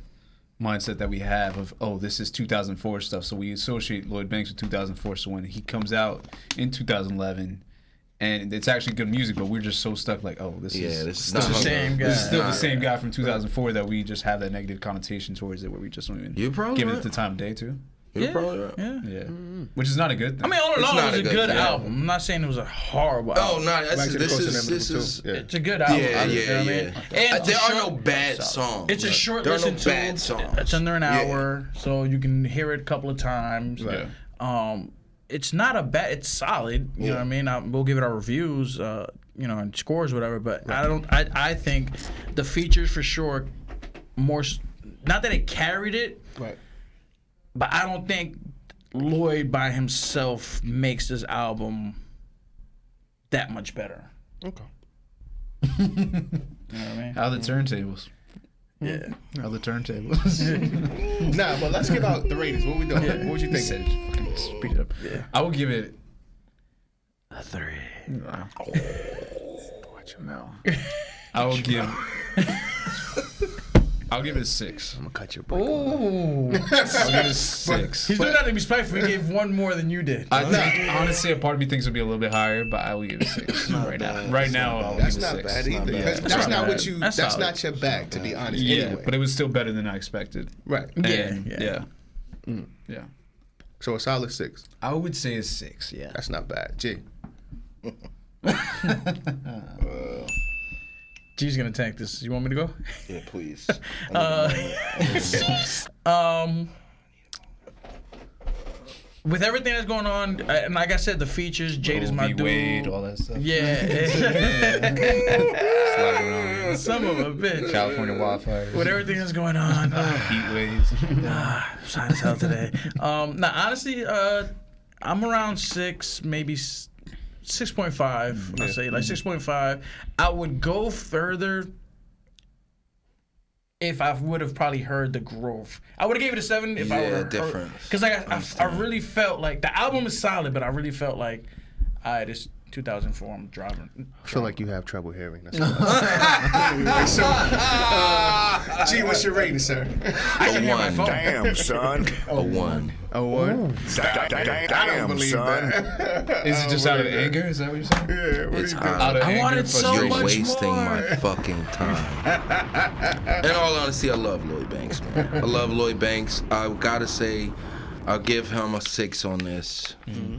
mindset that we have of this is 2004 stuff, so we associate Lloyd Banks with 2004. So when he comes out in 2011 and it's actually good music, but we're just so stuck like, this is not the Hunger. same guy. This is still the same guy from 2004 that we just have that negative connotation towards it, where we just don't even You're probably give right. it the time of day too. You're probably right. Yeah. Which is not a good thing. I mean, all in It's all, not it was a a good good thing. album. I'm not saying it was a horrible Oh album. no, Back to the this Coast is Inevitable too. It's a good album. Yeah, you know what I mean? And there are no short- bad songs. It's a short There are no listen bad to. songs. It's under an Yeah. hour, so you can hear it a couple of times. Yeah. It's not a bad. It's solid. You know what I mean? We'll give it our reviews. And scores, whatever. But I think the features for sure. Not that it carried it. Right. But I don't think Lloyd by himself makes this album that much better. Okay. You know what I mean? How the turntables? Yeah. How the turntables? Nah, but let's give out the ratings. What we doing? What would you think? Speed it up. Yeah. I will give it A 3. Watch your mouth. I'll give it a 6. I'm gonna cut your break. Ooh. I'll give it a 6. He's doing that to be spiteful. He gave one more than you did. I think honestly, a part of me thinks it'll be a little bit higher, but I will give it a 6 right now. Right now, I'll That's give it a not 6. bad either. bad. That's not bad. what you. That's That's solid. not your bag, to be honest. Yeah, Anyway. but it was still better than I expected. Right. Yeah. Yeah. So a solid 6. I would say a 6. Yeah. That's not bad. G. G's gonna tank this. You want me to go? Yeah, please. With everything that's going on, and like I said, the features, Jade is my V. dude. Wade, all that stuff. Yeah. Sliding around. Some of a bitch. California wildfires. With everything that's going on. Heat waves. Hot as hell today. Now, honestly, I'm around 6, maybe 6.5. I'll say like 6.5. I would go further if I would have probably heard the growth. I would have gave it a 7 if I would have different. Because I really felt like the album is solid, but I really felt like, this 2004, I'm driving. I feel like you have trouble hearing. That's all. So, G, what's your rating, sir? I can hear my phone. Damn, son. A 1. A 1. Damn, son. Is it just out of anger? Is that what you're saying? Yeah, what It's do you think? Out of I anger wanted and so frustration. You're much wasting more. my fucking time. In all honesty, I love Lloyd Banks, man. I love Lloyd Banks. I gotta say, I'll give him a 6 on this.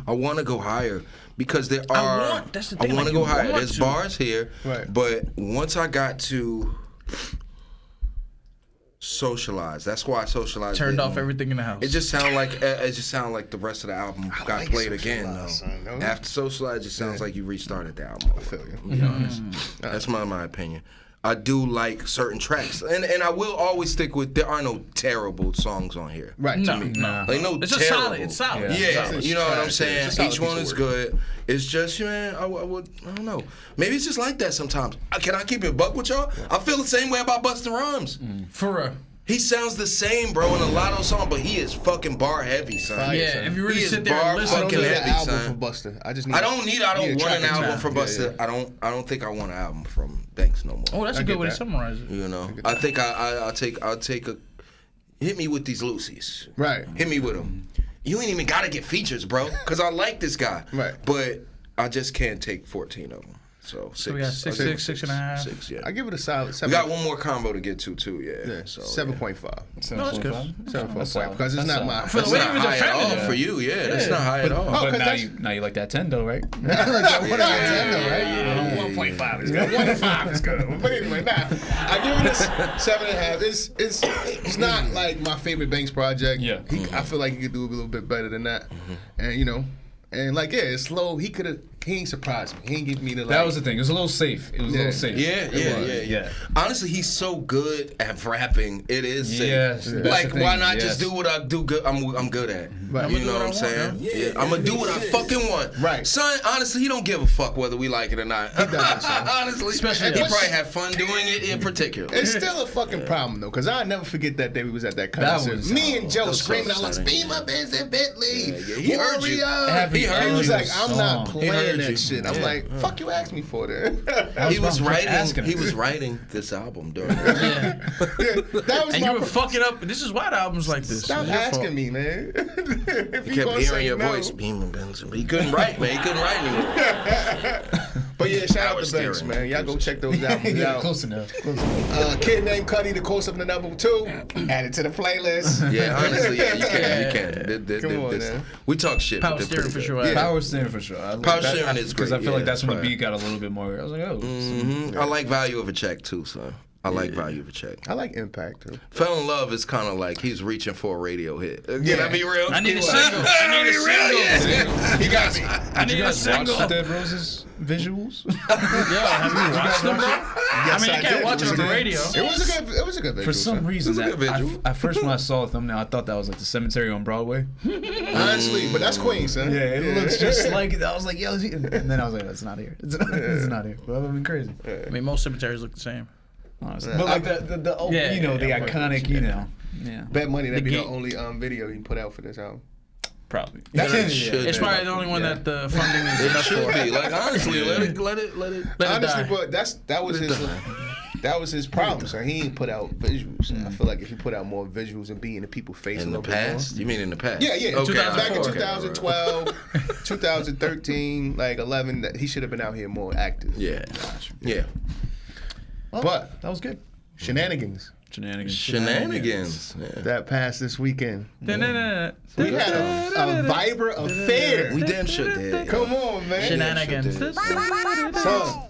I want to go higher because there are. That's the I thing, want to like, go you higher. want There's to. bars here, Right. but once I got to Socialize, that's why I socialized. Turned it. off everything in the house. It just sounded like the rest of the album got like played again Socialize, though. son, don't it? After Socialize, it just sounds like you restarted the album. I feel you. To be honest. That's my opinion. I do like certain tracks, and I will always stick with. There are no terrible songs on here. Right. No, to me. no. Like no It's just terrible. solid. It's solid. Yeah, It's you know what I'm trash, saying. it's a solid Each one piece is of work. good. It's just, man, I don't know. Maybe it's just like that sometimes. Can I keep it a buck with y'all? I feel the same way about Busta Rhymes. For real. He sounds the same, bro, in a lot of songs, but he is fucking bar heavy, son. Fire, Yeah, son. if you really He is sit there bar and listen I don't fucking need to an heavy, album son. for Busta. I just need. I don't want track an album and from time. Busta. Yeah. I don't think I want an album from Banks no more. Oh, that's I a good get way to that. summarize it. You know, I think I'll take a. Hit me with these Lucy's. Right. Hit me with them. You ain't even gotta get features, bro, because I like this guy. Right. But I just can't take 14 of them. So 6. So we got 6.6, 6.5. 6, yeah. I give it a solid 7. We got one more combo to get to too, yeah. Yeah, So 7.5. No, that's good. 7.5 because it's not my. For the That's way not he was high at all defending it. for you, yeah. That's not high at all. Oh, But 'cause now that's- you like that 10 though, right? I like that 1.5 is good. 1.5 is good. But anyway, I give it a 7.5. It's not like my favorite Banks project. Yeah. I feel like he could do a little bit better than that. And and like it's slow. He ain't surprised me. He ain't give me the like. That was the thing. It was a little safe. It was a little safe. Yeah. Honestly, he's so good at rapping. It is safe. Yes, that's Like, the why thing, not yes. just do what I do good? I'm good at. Right. You know what I'm saying? Yeah. I'm gonna do what I fucking want. Right. Son, honestly, he don't give a fuck whether we like it or not. He doesn't, son. Honestly, Especially he us. probably had fun doing it in particular. It's still a fucking problem though, cause I never forget that day we was at that concert. was- Me and Joe that was so screaming out like upsetting. "Speed my Benz and Bentley." Yeah, he heard you. Warrior. He heard He was you. like, "I'm not He playing heard that you. shit." I'm Yeah. like, "Fuck you, asked me for that." He was asking writing. He him. was writing this album during. Yeah. That was And my you were fucking up. This is why the album's like this. Stop It's your asking fault. me, man. If He you kept gonna hearing say your no. voice. Beaming Benson. He couldn't write, man. He couldn't write anymore. But yeah, shout out Power to Banks, steering. man. Y'all go check those albums out. Close enough. Close enough. Kid Named Cudi, the course of the number 2. Add it to the playlist. Yeah, honestly, yeah, you can. Come on, man. We talk shit. but Power they're steering pretty for good. sure. Power steering for sure. Power steering is because great, I feel like yeah, that's when the right. beat got a little bit more. I was like, oh. I like Value of a Check too, son. I like Value of a Check. I like Impact too. Fell in Love is kind of like he's reaching for a radio hit. Can I be real? I need a single. I need a single. He got me. I need a Watch single. Dead Roses visuals. Yo, have you watched them, bro? I mean, you can't watch it on the radio. It was a good visual. For some reason, It's a good visual. at first when I saw the thumbnail, I thought that was like the cemetery on Broadway. honestly, but that's Queen, son. Yeah, it looks just like it. I was like, yo, is he? And then I was like, it's not here. It's not here. Well, that would have been crazy. I mean, most cemeteries look the same. Honestly. But like the Yeah, you know, the yeah, iconic, you know. Yeah. Bet money that'd be the gate. only video he put out for this album. Probably. That's It it. should It's be. probably the only one that the funding is It enough should for. be. Like honestly, let it. Let it Honestly, die. but that was his problem. So he ain't put out visuals. I feel like if he put out more visuals and be in the people's face In a the little bit more. past? You mean in the past? Yeah, yeah. Okay, Back in okay, 2012, 2013, like 11, that he should have been out here more active. Yeah. Yeah. But That was good. shenanigans Shenanigans. Yeah. that passed this weekend. Da-da-da-da. We had a vibrant affair. We damn sure did. Come on, man. Shenanigans. Son, We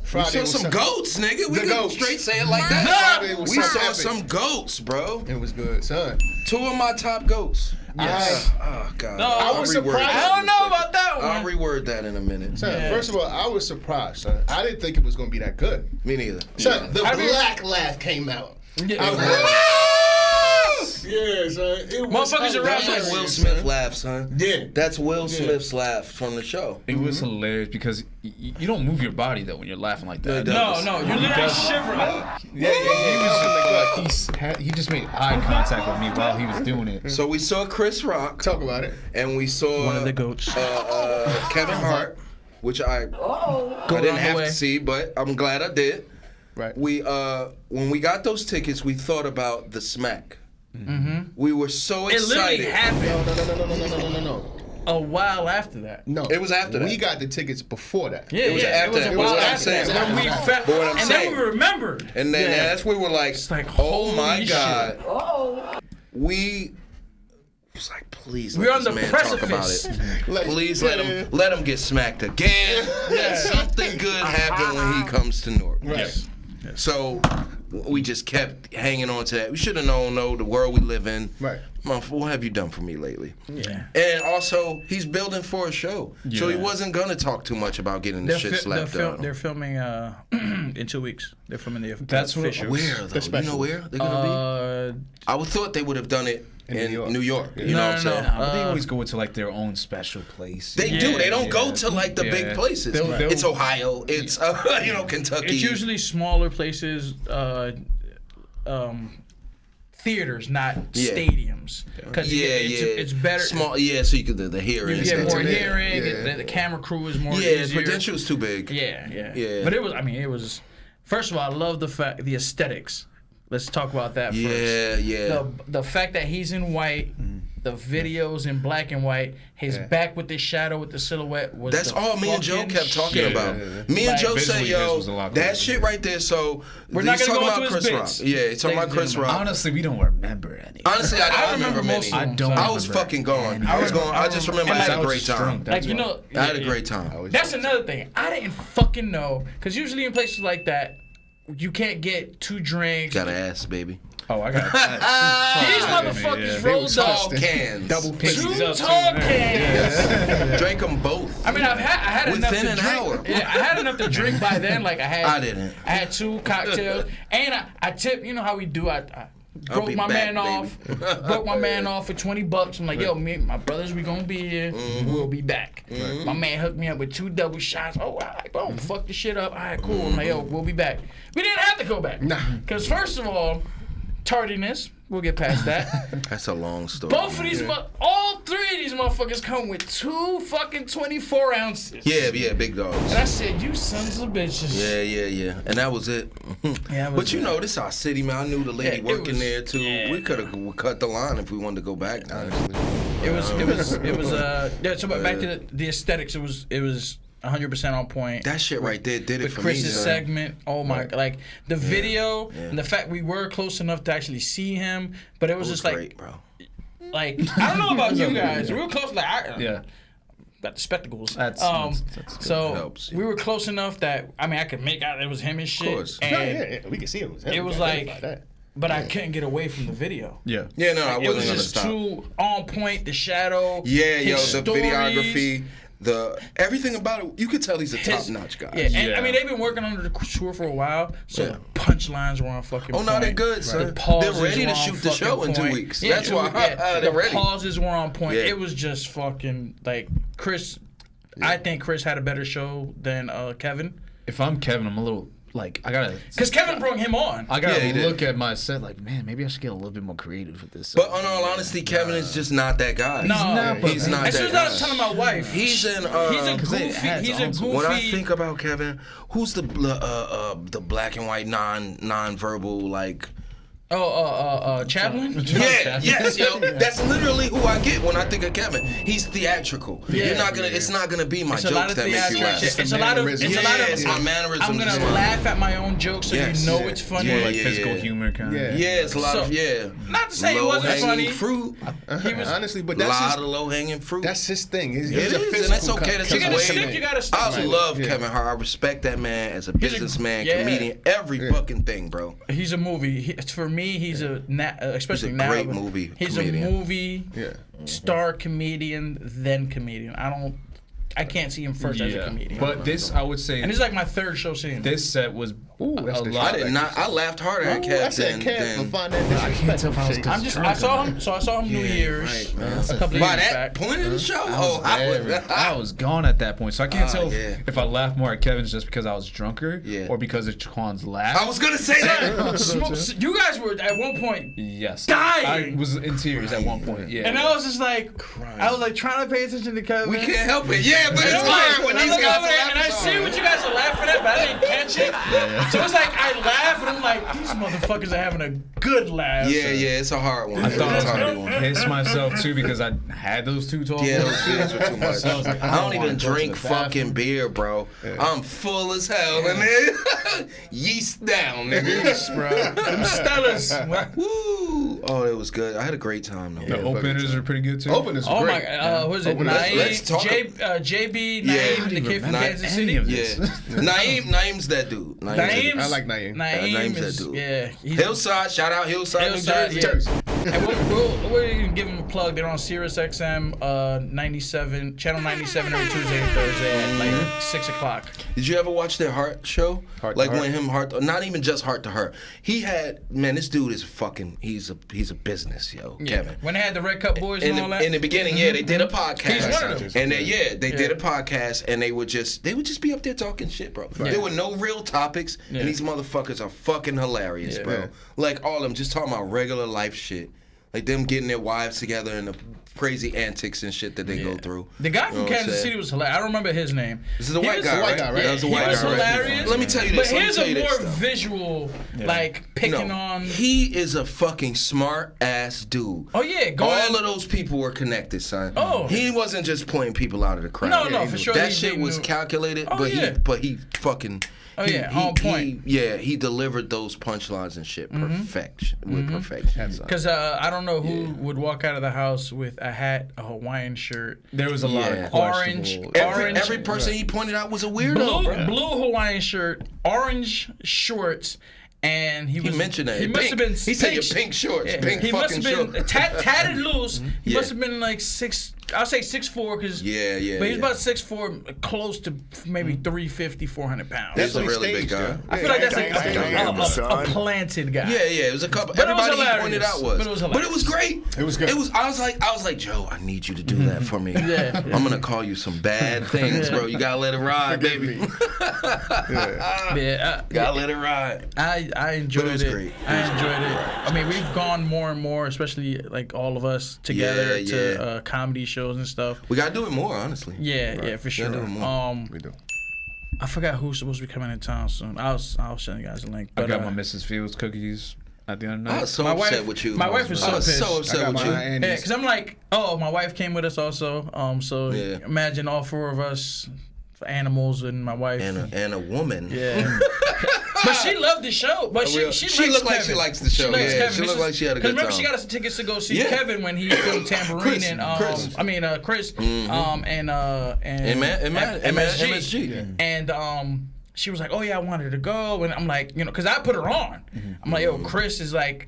Friday saw was some goats, nigga. We The didn't goats. straight say it like that. Friday was We so saw epic. some goats, bro. It was good, son. 2 of my top goats. Yes. Oh God. No, I'll I was reword surprised. that I in don't a know second. about that I'll one. reword that in a minute. Son, Yeah. first of all, I was surprised, son. I didn't think it was gonna be that good. Me neither. Son, the I mean- black laugh came out. Yeah. I was like, yeah, son. It was Motherfuckers are That's rapping like Will hilarious, Smith son. laugh, son. Yeah. That's Will Smith's laugh from the show. It was hilarious because you don't move your body though when you're laughing like that. No, no, you're literally shivering. Yeah. He just made eye contact with me while he was doing it. So we saw Chris Rock, Talk about it. and we saw One of the goats. Kevin Hart, which I didn't the have way. to see, but I'm glad I did. Right. We when we got those tickets, we thought about the smack. Mm-hmm. We were so It literally excited. happened No. a while after that. No. It was after that. We got the tickets before that. Yeah, It was after it was that. a It was while what I'm after saying. that. When we But what I'm and saying. then we remembered. And then Yeah. that's where we're like, It's like, oh my holy God. shit. We was like, please We're let on this the man talk about precipice. it. Like, Please yeah. let him get smacked again. Something good happened when he comes to Newark. Right. So we just kept hanging on to that. We should have known, the world we live in. Right. What have you done for me lately? Yeah. And also, he's building for a show. So he Yeah. wasn't going to talk too much about getting the shit slapped out. They're filming in 2 weeks. They're filming the That's what- official. Where, though? You special. know where they're going to be? I would thought they would have done it in New York. You know what I'm saying? But they always go to like their own special place. They Yeah, do. They don't go to like the big Yeah. places. They'll- It's Ohio. It's Kentucky. It's usually smaller places, theaters, not stadiums. Because it's better. Small. Yeah, so you could the hearing. You get more Yeah. hearing. Yeah. The camera crew is more Yeah, easier. Prudential's too big. Yeah. Yeah. But it was. First of all, I love the aesthetics. Let's talk about that first. Yeah. The fact that he's in white The videos in black and white. His back with the shadow with the silhouette was. That's all me and Joe kept talking about. Me and Joe say, yo, that shit right there. So we're not gonna go into Chris Rock. Yeah, he's talking about Chris Rock. Honestly, we don't remember any. Honestly, I remember most many. of them. I was fucking gone. I just remember I had a great time. Like, you know, I had a great time. That's another thing. I didn't fucking know, because usually in places like that, you can't get 2 drinks. Gotta ask, baby. Oh, I got These motherfuckers rolled tall up cans. double 2 tall cans. Drank them both. I mean, I had enough Within to an drink. hour. Yeah, I had enough to drink by then. Like I didn't. I had 2 cocktails, and I tipped. You know how we do. I broke my man off. Broke my man off for $20. I'm like, yo, me, my brothers, we gonna be here. We'll be back. My man hooked me up with 2 double shots. Oh, all right, boom, fuck the shit up. All right, cool. I'm like, yo, we'll be back. We didn't have to go back. Nah. Because first of all, tardiness. We'll get past that. That's a long story. Both of these, all 3 of these motherfuckers come with 2 fucking 24 ounces. Yeah, big dogs. And I said, you sons of bitches. Yeah. And that was it. But you know, this is our city, man. I knew the lady working there too. Yeah. We could have cut the line if we wanted to go back. Honestly. It was so back to the aesthetics. It was 100% on point. That shit right there did it for me. Chris's segment, oh my god, like the video and the fact we were close enough to actually see him, but it was just great, like, bro. Like I don't know about you guys, we were close. Like got the spectacles. That's so helps, we were close enough that I could make out it was him and shit. Of course. And we could see him. It was like. But I couldn't get away from the video. Yeah, no, I wasn't It was just too on point. The shadow. Yeah, the videography. Everything about it, you could tell he's a top-notch guy. Yeah, and I mean they've been working under the tour for a while, so the punchlines were on fucking point. Oh no, they're good, son. They're ready to shoot the show in 2 weeks. Yeah, that's why the ready. pauses were on point. Yeah. It was just fucking like Chris. Yeah. I think Chris had a better show than Kevin. If I'm Kevin, I'm a little. Like I gotta, because Kevin brought him on. I gotta look at my set like, man, maybe I should get a little bit more creative with this. But in all honesty, Kevin is just not that guy. No, he's not that guy. As soon as I was telling my wife, he's a goofy. When I think about Kevin, who's the black and white non-verbal like? Chaplin? Yes, yo. That's literally who I get when I think of Kevin. He's theatrical. Yeah. It's not gonna be my jokes that make you laugh. It's a lot of it's my mannerisms. I'm gonna laugh at my own jokes so you know it's funny. More like physical humor kind of. Yeah, it's a lot of Not to say it wasn't funny. Fruit. He was honestly, but that's a lot of low hanging fruit. That's his thing. It is, and that's okay. That's his way. You gotta stick. I love Kevin Hart. I respect that man as a businessman, comedian, every fucking thing, bro. He's a movie. For me, he's especially he's a now. Great movie. He's comedian. A movie star comedian, then comedian. I can't see him first as a comedian. But this, I would say, and this is like my 3rd show seeing him. This set was a lot. I did not. I laughed harder at Kev than I can't tell if I was I saw him New Year's a couple of by years that back. point in the show. I was gone at that point, so I can't tell if I laughed more at Kevin's just because I was drunker, or because of Chwan's laugh. I was gonna say that. You guys were at one point, I dying. was in tears at one point, and I was just like, crying. I was like trying to pay attention to Kevin. We can't help it, but it's hard when these guys are laughing. And I see what you guys are laughing at, but I didn't catch it. So it's like I laugh, and I'm like, these motherfuckers are having a good laugh. Yeah, it's a hard one. I thought I was gonna piss myself too because I had those 2 tall. Yeah, those beers were too much. I don't even drink fucking beer, bro. I'm full as hell, and then yeast down, nigga. Yeast, bro. Them Stellas. Woo! Oh, it was good. I had a great time though. The openers are pretty good too. Openers are great. Oh my, what was it? JB, Naeem, the kid from Kansas City. Naeem's that dude. I like Naeem. Naeem's that dude. Yeah. Hillside, shout out Hillside, New Jersey. And we'll even give them a plug. They're on Sirius XM 97, channel 97 every Tuesday and Thursday at like 6 o'clock. Did you ever watch their Heart show? Not even just Heart to Heart. He had, this dude is fucking, he's a business, Kevin. When they had the Red Cup Boys and all that? In the beginning, they did a podcast. He's one of them. And they did a podcast and they would just be up there talking shit, bro. Right. There were no real topics and these motherfuckers are fucking hilarious, bro. Like all of them just talking about regular life shit. Like them getting their wives together and the crazy antics and shit that they go through. The guy You know from what I'm Kansas saying? City was hilarious. I don't remember his name. This is the white guy, right? right? That was the He white was guy, right? hilarious. Let me tell you But this. Let me here's tell a you more this, though. visual, like picking on. He is a fucking smart ass dude. Oh yeah, All of those people were connected, son. Oh. He wasn't just pointing people out of the crowd. No, for sure. That he shit was knew. calculated, Oh, but yeah. he fucking. Oh, yeah, on point. He delivered those punchlines and shit with perfection. son. Because I don't know who would walk out of the house with a hat, a Hawaiian shirt, There was a lot of orange, questionable. Every person he pointed out was a weirdo. blue Hawaiian shirt, orange shorts, and he mentioned that. He must have been. He said your pink shorts, pink he must fucking have been shorts. tatted loose. He Yeah. must have been like 6. I'll say 6'4" because Yeah. But he's about 6'4", close to maybe 350, 400 pounds. He's a what he really big staged, guy. yeah. I feel like that's Damn, a son. planted guy. Yeah, it was a couple. But it was Everybody he hilarious. pointed out was. But it was But it was hilarious. great. It was good. It was. I was like, Joe, I need you to do that for me. Yeah. I'm gonna call you some bad things, bro. You gotta let it ride, baby. Gotta let it ride. I enjoyed But it was it. great. I enjoyed it. I mean, we've gone more and more, especially like all of us together to comedy shows and stuff. We gotta do it more, honestly. Yeah, for sure. do it more. We do. I forgot who's supposed to be coming in town soon. I'll send you guys a link. I But, got my Mrs. Fields cookies at the end of the I night. was so My upset wife- with you. my wife is so I was so pissed. upset I got with you. my Andes. yeah, because I'm like, my wife came with us also. So Yeah. imagine all four of us, animals, and my wife. And a woman. Yeah. But she loved the show. But she She likes looked like Kevin. she likes the show. She likes Yeah, Kevin. she looked like she had a 'Cause good remember, time. she got us tickets to go see Yeah. Kevin when he filmed Tambourine Chris. and Chris. Chris, And MSG. And she was like, "Oh yeah, I wanted to go," and I'm like, because I put her on. I'm like, "Yo, Chris is like."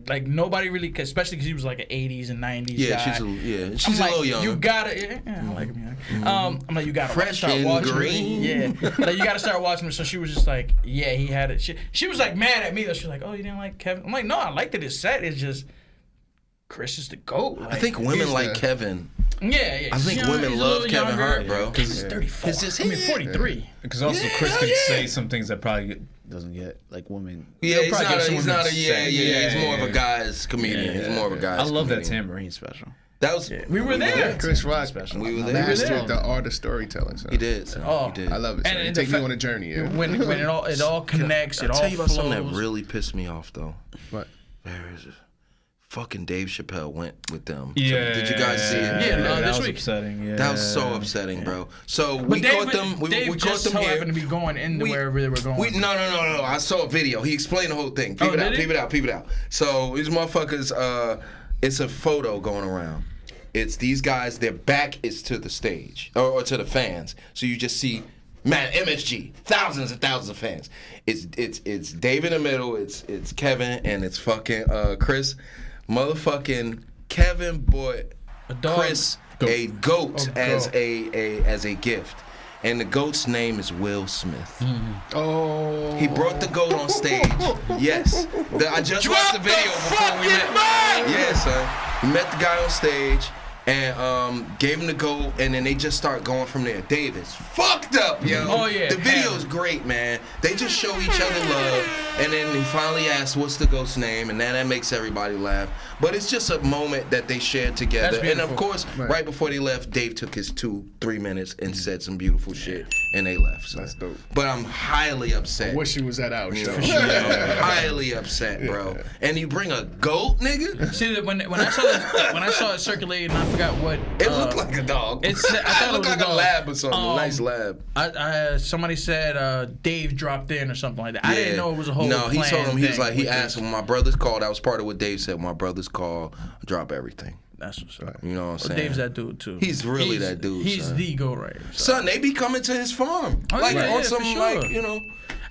Like nobody really, especially because he was like an 80s and 90s Yeah, guy. she's a like, little younger. You gotta, I like him. I'm like, you gotta Fresh start and watching. green. Yeah, like you gotta start watching it. So she was just like, yeah, he had it. She was like mad at me though. She was like, oh, you didn't like Kevin? I'm like, no, I liked it. His set is just Chris is the GOAT. Like, I think women he's like the- Kevin. yeah. I think women he's a love little Kevin younger. Hart, bro. He's 34. It's just- I mean, 43. Because also Chris can say some things that probably Doesn't get like women. Yeah, He'll he's probably not get a, he's someone not a to yeah, say, yeah, He's more of a yeah. guy's comedian. He's more of a guy's I love that comedian. tambourine special. That was We were there. Chris Rock We were there. mastered the art of storytelling. Son. He did. Son. Oh. He did. I love it. Son. And He the take me fa- on a journey. Yeah. When it all connects, I'll it all tell you about something that flows. really pissed me off though. What? There is fucking Dave Chappelle went with them. Yeah. Did you guys see it? Yeah, that this was week. upsetting. Yeah. That was so upsetting, bro. So But we Dave, caught them. We Dave caught just them so here. happened to be going into We- wherever they were going. No. I saw a video. He explained the whole thing. Peep Oh, it out. did he? Peep it out. So these motherfuckers. It's a photo going around. It's these guys. Their back is to the stage or to the fans. So you just see, man, MSG, thousands and thousands of fans. It's Dave in the middle. It's Kevin and it's fucking Chris. Motherfucking Kevin bought Chris a goat as a gift. And the goat's name is Will Smith. Oh. He brought the goat on stage. Yes. I just watched the video before we met. Yeah, son. We met the guy on stage and gave him the goat, and then they just start going from there. Davis fucked up, yo. Oh, yeah. The video's great, man. They just show each other love, and then he finally asks, "What's the goat's name?" And then that makes everybody laugh. But it's just a moment that they shared together. That's And of beautiful. course, right before they left, Dave took his 2-3 minutes and said some beautiful shit, and they left. So. That's dope. But I'm highly upset. Wish he was at our show. I'm highly upset, bro. And you bring a goat, nigga? See, when I saw it circulating, I forgot what. It looked like a dog. I thought it looked like a dog. lab or something. A nice lab. Somebody said Dave dropped in or something like that. I didn't know it was a whole. No, he told him, he was thing like, he with asked this. when my brothers called. That was part of what Dave said. When my brothers call, drop everything. That's what's up. You know what I'm saying? Dave's that dude too. He's really that dude, He's son. the go writer. So. Son, they be coming to his farm. Oh, like yeah, on yeah, some, for sure. like, you know,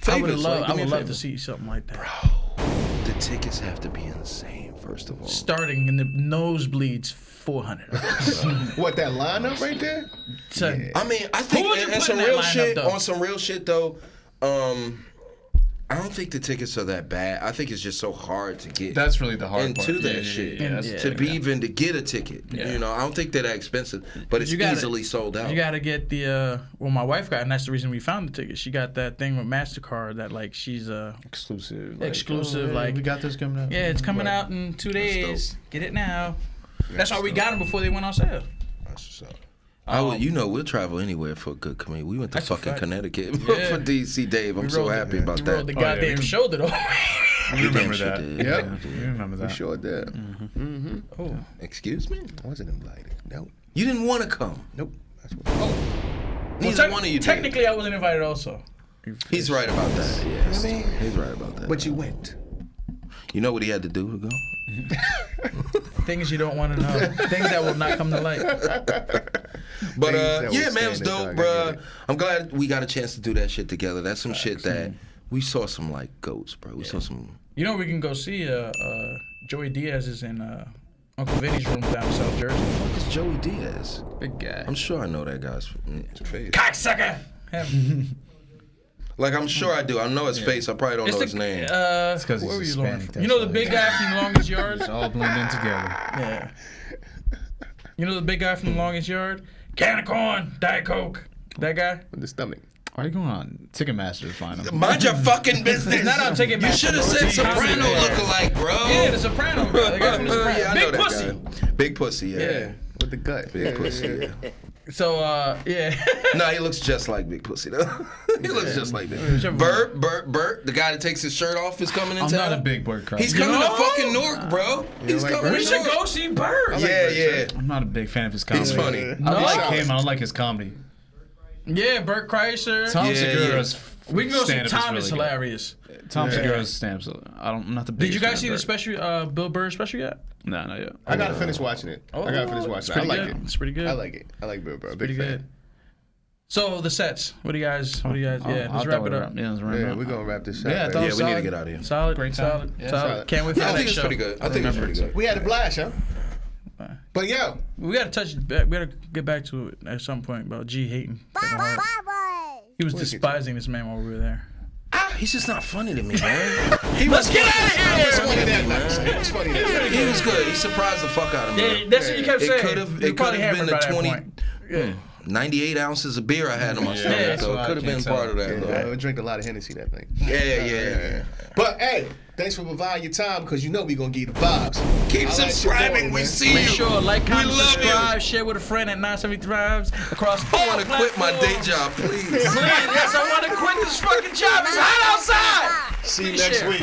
favors. I would love to to see something like that. The tickets have to be insane, first of all. Starting in the nosebleeds, $400. What, that lineup right there? Son, I mean, I think Who would you and put some in that real lineup, shit. though? On some real shit though, I don't think the tickets are that bad. I think it's just so hard to get. That's really the hard part. Into that shit. Even to get a ticket. Yeah. You know, I don't think they're that expensive, but it's easily sold out. You gotta get the well, my wife got, and that's the reason we found the ticket. She got that thing with MasterCard that like she's exclusive. Like we got this coming out. Yeah, it's coming out in 2 days. Get it now. That's why we got them before they went on sale. That's what's up. You know, we'll travel anywhere for a good comedy. We went to fucking Connecticut Yeah. for DC Dave. I'm so happy about We that. rode the goddamn shoulder though. You remember that? Yep. You remember that? We sure did. Oh, excuse me? I wasn't invited. No. You didn't want to come. Nope. That's what. Neither one of you did. Technically, I wasn't invited also. He's right about that. Yes. He's right about that. But you went. You know what he had to do to go? Things you don't want to know. Things that will not come to light. But that yeah, will man, it was stand dope, in, dog. I bro. get it. I'm glad we got a chance to do that shit together. That's some shit that we saw some like goats, bro. We saw some. You know we can go see Joey Diaz is in Uncle Vinny's room down in South Jersey. What is Joey Diaz? Big guy. I'm sure I know that guy's face. Cocksucker. Him. Like I'm sure I do. I know his face. I probably don't know his name. It's because where were he's you learning Hispanic. from? You know the big guy from the Longest Yard? It's all blending together. Yeah. You know the big guy from the Longest Yard? Can of corn, Diet Coke. That guy? With the stomach. Why are you going on Ticketmaster to find him? Mind your fucking business. Not on Ticketmaster. You should have said Soprano lookalike, bro. Yeah, the Soprano. Bro. The guy from the Soprano. Yeah, I know Big that pussy. guy. Big pussy, yeah. With the gut. Big pussy, yeah. So, yeah. No, he looks just like Big Pussy, though. He looks just like that. Bert, the guy that takes his shirt off is coming in I'm town. not a big Burt Crosby. He's coming to fucking Newark, bro. He's like coming Burt? We to should Newark. go see Bird. Yeah. I'm not a big fan of his comedy. He's funny. I like him. I don't like his comedy. Yeah, Bert Kreischer. Tom Yeah, Segura's We can go see stand-up is Tom is really good. hilarious. Tom Segura's stand-up. I'm not the biggest. Did you guys fan see of the Burt. special, Bill Burr special yet? No, not yet. I gotta finish watching it. I gotta finish watching it. I like it. It's pretty good. I like it. I like Bill Burr. Big Pretty fan. good. So the sets. What do you guys? Yeah, let's wrap it up. Yeah, let's wrap it Yeah, up. we're gonna wrap this up. Yeah, I baby. thought it Yeah, was we need to solid. get out of here. Solid. Great time. Solid. Yeah. Solid. Can't wait for Yeah, I the think next it's show. pretty good. I think it's pretty good. We had a blast, huh? But yo, We gotta touch. We gotta get back to it at some point about G hating. Kevin Hart. He was despising this man while we were there. He's just not funny to me, man. Let's get out of it was here. funny that night. It was funny that night. He was good. He surprised the fuck out of me. Yeah, that's what you kept It saying. could have. You It could probably have been hammered the by that 20. point. Yeah. 98 ounces of beer I had in my stomach, that's so why it I could have been can't part of that. Yeah, though. I drink a lot of Hennessy that thing. Yeah. But hey, thanks for providing your time because you know we gonna give you the vibes. Keep I like subscribing. your boy, We man. see Make you. sure like, comment, we love subscribe, share with a friend at 970 Thrives across all you. I want to quit my day platforms. job, please. Please, yes, I want to quit this fucking job. It's hot outside. See you Please next share. week.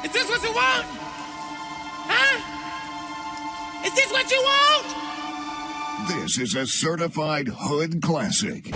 Is this what you want? Huh? Is this what you want? This is a certified hood classic.